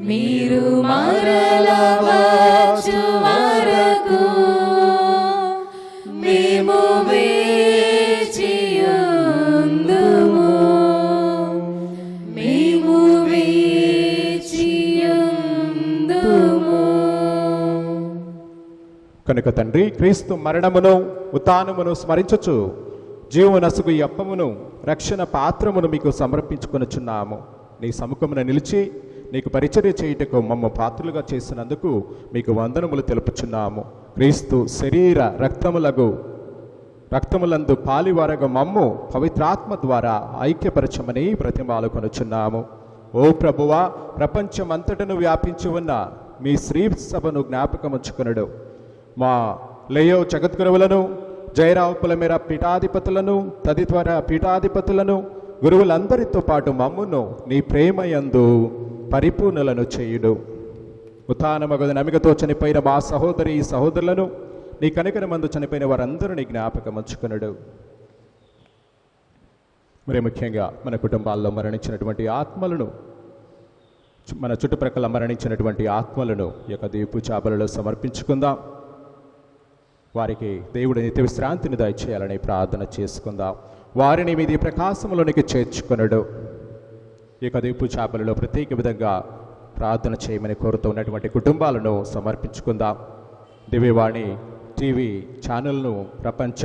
మీరు మరల వచ్చు వరకు మేము వేచియుందుము, మేము వేచియుందుము. కనుక తండ్రి, క్రీస్తు మరణమును ఉత్థానమును స్మరించుచు జీవనసుగు ఈ అప్పమును రక్షణ పాత్రమును మీకు సమర్పించుకొనుచున్నాము. నీ సముఖమున నిలిచి నీకు పరిచర్య చేయుటకు మమ్మ పాత్రలుగా చేసినందుకు మీకు వందనములు తెలుపుచున్నాము. క్రీస్తు శరీర రక్తములందు పాలివారగా మమ్ము పవిత్రాత్మ ద్వారా ఐక్యపరచమని ప్రతిమాలు కొనుచున్నాము. ఓ ప్రభువా, ప్రపంచమంతటను వ్యాపించి ఉన్న మీ శ్రీ సభను జ్ఞాపకముంచుకొనుడు. మా లేయో జగద్గురువులను, జయరావు పులమేర పీఠాధిపతులను, తదితర పీఠాధిపతులను, గురువులందరితో పాటు మమ్మును నీ ప్రేమయందు పరిపూర్ణులను చేయుడు. ఉత్థానమగదు నమికతో చనిపోయిన మా సహోదరి సహోదరులను, నీ కనికరమందు చనిపోయిన వారందరూ నీ జ్ఞాపకముంచుకొనుడు. మరి ముఖ్యంగా మన కుటుంబాల్లో మరణించినటువంటి ఆత్మలను, మన చుట్టుప్రక్కల మరణించినటువంటి ఆత్మలను ఈ యొక్క దీపు చాపలలో సమర్పించుకుందాం. వారికి దేవుడి నిత్య విశ్రాంతిని దయచేయాలని ప్రార్థన చేసుకుందాం. వారిని మీది ప్రకాశంలోనికి చేర్చుకొనుడు. ఈ యొక్క దీపు చాపలలో ప్రత్యేక విధంగా ప్రార్థన చేయమని కోరుతూ ఉన్నటువంటి కుటుంబాలను సమర్పించుకుందాం. దివ్యవాణి టీవీ ఛానల్ను ప్రపంచ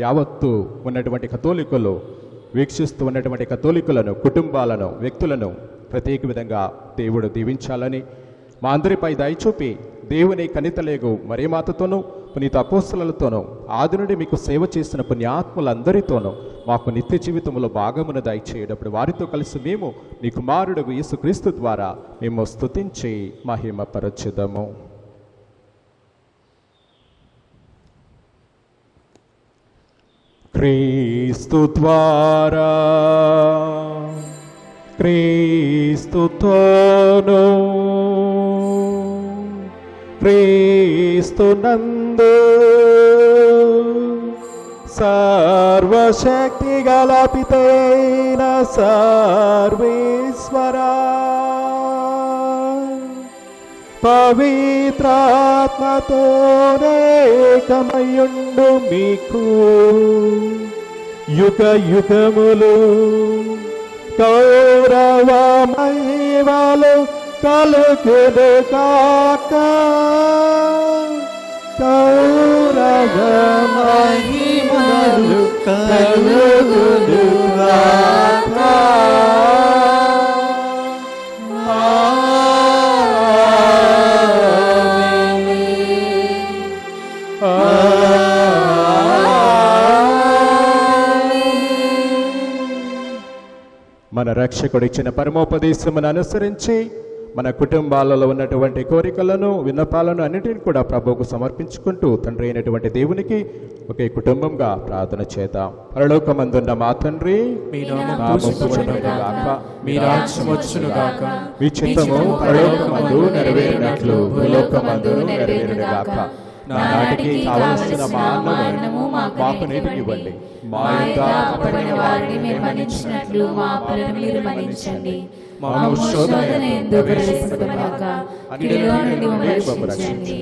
యావత్తు ఉన్నటువంటి కథోలికులు వీక్షిస్తూ ఉన్నటువంటి కథోలికులను, కుటుంబాలను, వ్యక్తులను ప్రత్యేక విధంగా దేవుడు దీవించాలని, మా అందరిపై దయచూపి దేవుని కనితలేగు మరియమాతతోనూ పునీత అపోస్తలులతోనూ ఆది నుండి మీకు సేవ చేసిన పుణ్యాత్ములందరితోనూ మాకు నిత్య జీవితంలో భాగమును దయచేయడప్పుడు వారితో కలిసి మేము నీ కుమారుడు యేసుక్రీస్తు ద్వారా మేము స్తుతించి మహిమపరచుదము. క్రీస్తు ద్వారా, క్రీస్తుతోను, క్రీస్తునందు సర్వశక్తి గల పితైన సర్వేశ్వరా, పవిత్రాత్మతోనేకమయుండు మీకు యుగ యుగములు గౌరవ మహిమలు కలుగును కాక. గౌరవ మహిమలు కలుగును కాక. మన రక్షకుడు ఇచ్చిన పరమోపదేశమును అనుసరించి మన కుటుంబాలలో ఉన్నటువంటి కోరికలను, విన్నపాలను అన్నిటిని కూడా ప్రభువుకు సమర్పించుకుంటూ తండ్రి అయినటువంటి దేవునికి ఒకే కుటుంబంగా ప్రార్థన చేద్దాం. పరలోకమందున్న మా తండ్రి, మీ నామము పూజింపబడునుగాక, మీ రాజ్యం వచ్చునుగాక, మీ చిత్తము పరలోకమందు నెరవేరినట్లు భూలోకమందు నెరవేరునుగాక. నానాటికి కావలసిన మా అన్నము మాకు నేటికివ్వండి. మా యొక్క అపరాధపడిన వారిని మేము మన్నించినట్లు మా అప్పులను మీరు మన్నించండి. మమ్ము శోధన యందు ప్రవేశపెట్టక కీడులో నుండి మమ్మల్ని రక్షించండి.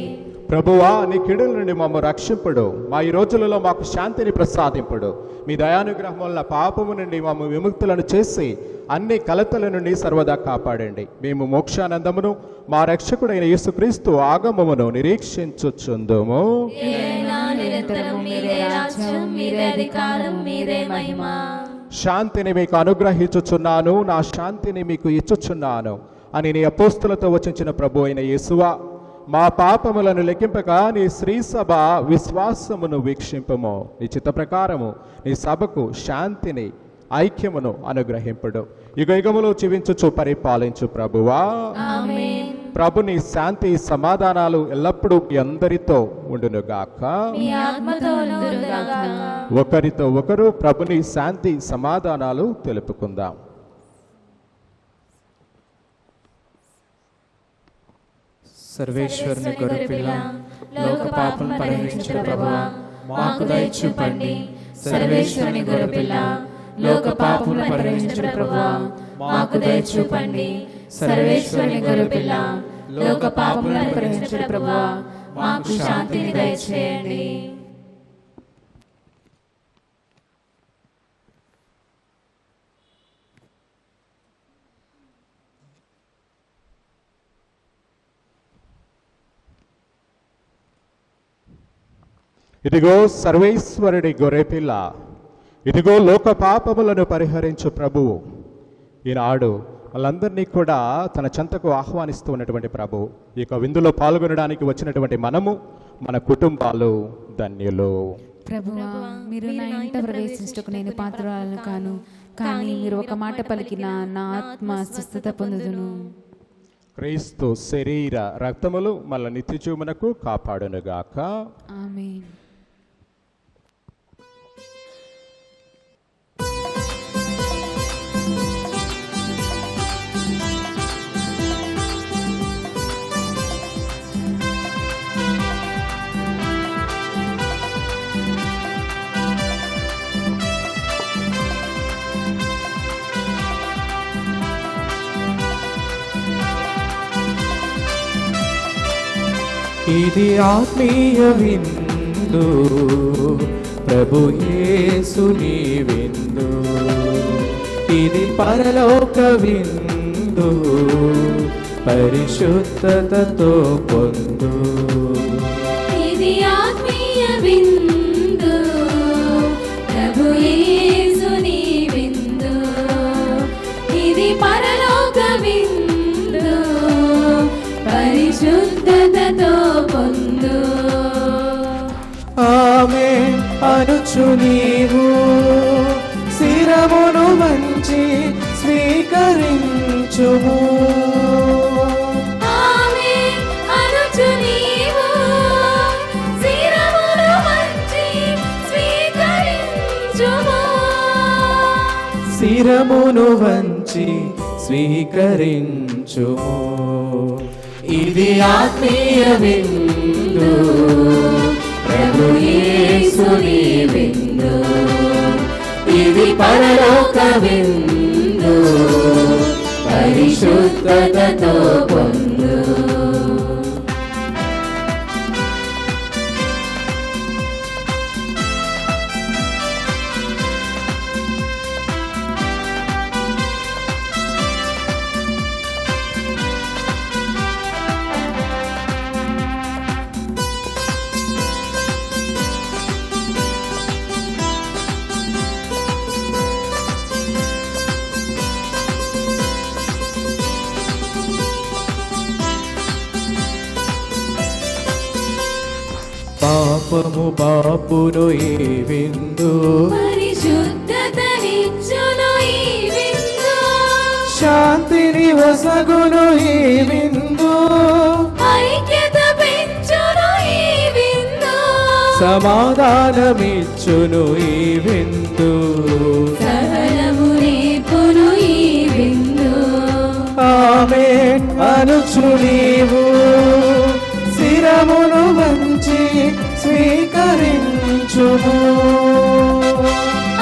ప్రభువా, నీ కీడుల నుండి మమ్మ రక్షింపుడు. మా ఈ రోజులలో మాకు శాంతిని ప్రసాదింపుడు. మీ దయానుగ్రహం వల్ల పాపము నుండి మమ్మ విముక్తులను చేసి అన్ని కలతల నుండి సర్వదా కాపాడండి. మేము మోక్షానందమును మా రక్షకుడైన యేసుక్రీస్తు ఆగమమును నిరీక్షించుచుందుము. శాంతిని మీకు అనుగ్రహించుచున్నాను, నా శాంతిని మీకు ఇచ్చుచున్నాను అని నీ అపోస్తులతో వచించిన ప్రభు అయిన యేసువా, మా పాపములను లెక్కింపక నీ శ్రీ సభ విశ్వాసమును వీక్షింపము. నీ చిత్త ప్రకారము నీ సభకు శాంతిని, ఐక్యమును అనుగ్రహింపుడు. యుగయుగములో జీవించుచు పరిపాలించు ప్రభువా. ప్రభుని శాంతి సమాధానాలు ఎల్లప్పుడూ అందరితో ఉండునుగాక. ఒకరితో ఒకరు ప్రభుని శాంతి సమాధానాలు తెలుపుకుందాం. సర్వేశ్వరుని గొర్రెపిల్ల, లోక పాపం పరిహరించిన ప్రభువా, మాకు దయ చూపండి. సర్వేశ్వరుని గొర్రెపిల్ల, లోక పాపములను పరిహరించిన ప్రభువా, మాకు దయ చూపండి. సర్వేశ్వరుని గొర్రెపిల్ల, లోక పాపములను పరిహరించుడు ప్రభువా, మాకు శాంతిని దయచేయండి. ఇదిగో సర్వేశ్వరుడి గొర్రెపిల్ల, ఇదిగో లోక పాపములను పరిహరించు ప్రభువు. ఈనాడు వాళ్ళందరినీ కూడా తన చెంతకు ఆహ్వానిస్తూ ఉన్నటువంటి ప్రభు. ఈ యొక్క విందులో పాల్గొనడానికి వచ్చినటువంటి మనము, మన కుటుంబాలు ధన్యులు. ప్రభువా, మీరు నా ఇంట ప్రవేశించుటకు నేను పాత్రురాలను కాను, కానీ మీరు ఒక మాట పలికిన నా ఆత్మ స్వస్థత పొందుదును. క్రీస్తు శరీర రక్తములు మళ్ళ నిత్యజీవమునకు కాపాడునుగాక. ఆమేన్. ఇది ఆత్మీయ విందు, ప్రభు యేసుని విందు. ఇది పరలోక విందు, పరిశుద్ధతతో పొందు. ఇది ఆత్మీయ విందు, ప్రభు యేసుని విందు. ఇది పరలోక విందు, పరిశుద్ధతతో పొందు. ఆమేన్ అనుచు నీవు శిరమును వంచి స్వీకరించుము. ఆమేన్ అనుచు నీవు శిరమును వంచి స్వీకరించుము. శిరమును వంచి స్వీకరించుము. ఇది ఆత్మీయ విందు, ప్రభు యేసుని విందు. ఇది పరలోక విందు, పరిశుద్ధతతో పొందు. పాపము బాపును ఈ విందు, పరిశుద్ధతనిచ్చును ఈ విందు. శాంతిని వసగును ఈ విందు. ఐక్యత పెంచును ఈ విందు. సమాధానమిచ్చును ఈ విందు. సహనము నేర్పును ఈ విందు. ఆమేన్ అనుచు నీవు శిరమును వంచి స్వీకరించుము.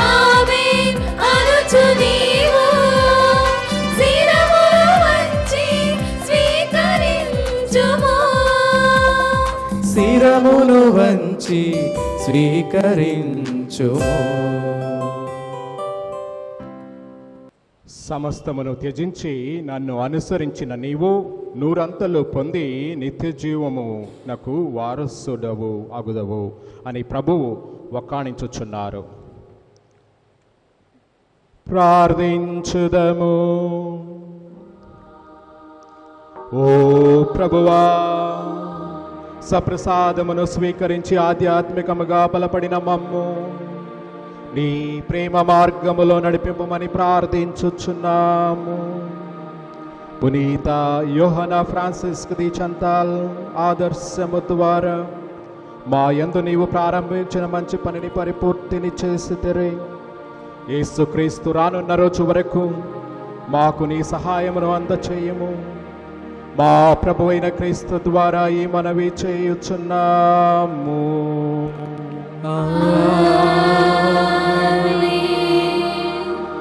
ఆమేన్ అనుచు నీవు శిరమును వంచి స్వీకరించుము. శిరమును వంచి స్వీకరించుము. సమస్తమును త్యజించి నన్ను అనుసరించిన నీవు నూరంతలు పొంది నిత్య జీవము నాకు వారసుడవు అగుదవు అని ప్రభువు వక్కాణించుచున్నారు. ప్రార్థించుదము. ఓ ప్రభువా, సప్రసాదమును స్వీకరించి ఆధ్యాత్మికముగా బలపడిన మమ్ము నీ ప్రేమ మార్గములో నడిపింపమని ప్రార్థించుచున్నాము. పునీత యోహన ఫ్రాన్సిస్క్ ది చంతాల్ ఆదర్శము ద్వారా మా యందు నీవు ప్రారంభించిన మంచి పనిని పరిపూర్తిని చేసితిరి. యేసుక్రీస్తు రానున్న రోజు వరకు మాకు నీ సహాయమును అందచేయము. మా ప్రభువైన క్రీస్తు ద్వారా ఈ మనవి చేయుచున్నాము.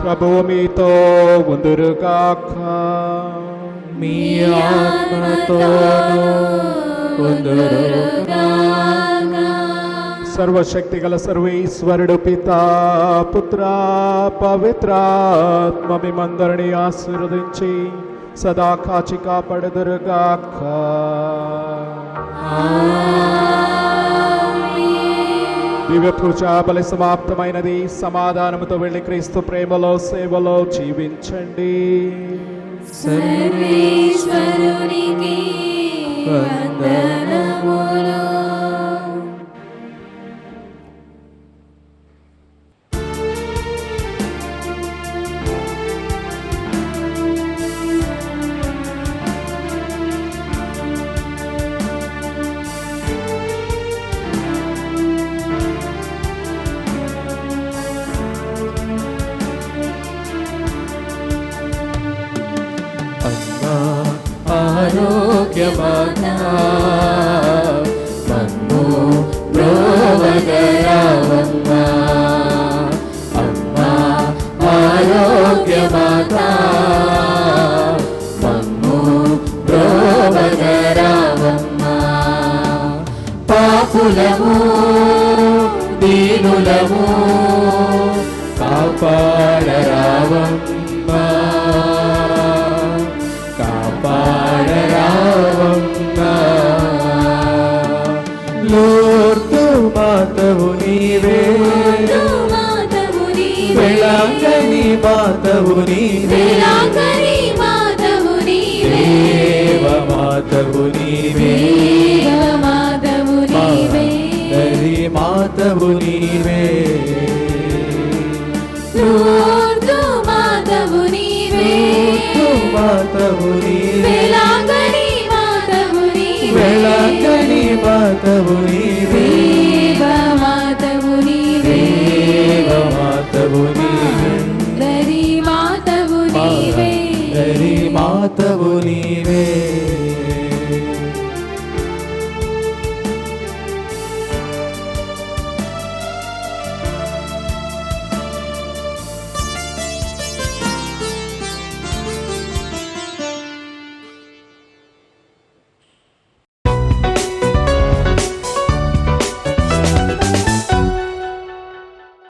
ప్రభువు మీతో ఉందురుగాక. మీ ఆత్మతోనూ కుందురుగాక. సర్వశక్తి గల సర్వేశ్వరుడు పితా పుత్ర పవిత్రాత్మ మిమ్మందరినీ ఆశీర్వదించి సదా కాచి కాపాడుదురుగాక. దివ్య పూజా బలి సమాప్తమైనది. సమాధానముతో వెళ్ళి క్రీస్తు ప్రేమలో సేవలో జీవించండి. సర్వేశ్వరునికి వందనములు. ఆరోగ్యమాత మమ్ము బ్రోవగరావమ్మా. అమ్మా ఆరోగ్యమాత మమ్ము బ్రోవగరావమ్మా. పాపులము దీనులము కాపాడరావమ్మా. లోర్దు మాతవు నీవే, వెళంగని మాతవు నీవే, దేవ మాతవు నీవే, మాతరి మాతవు నీవే. లోర్దు మాతవు నీవే, మాతవు నీవే, వెళంగని మాతవు నీవే, వెళంగని మాతవు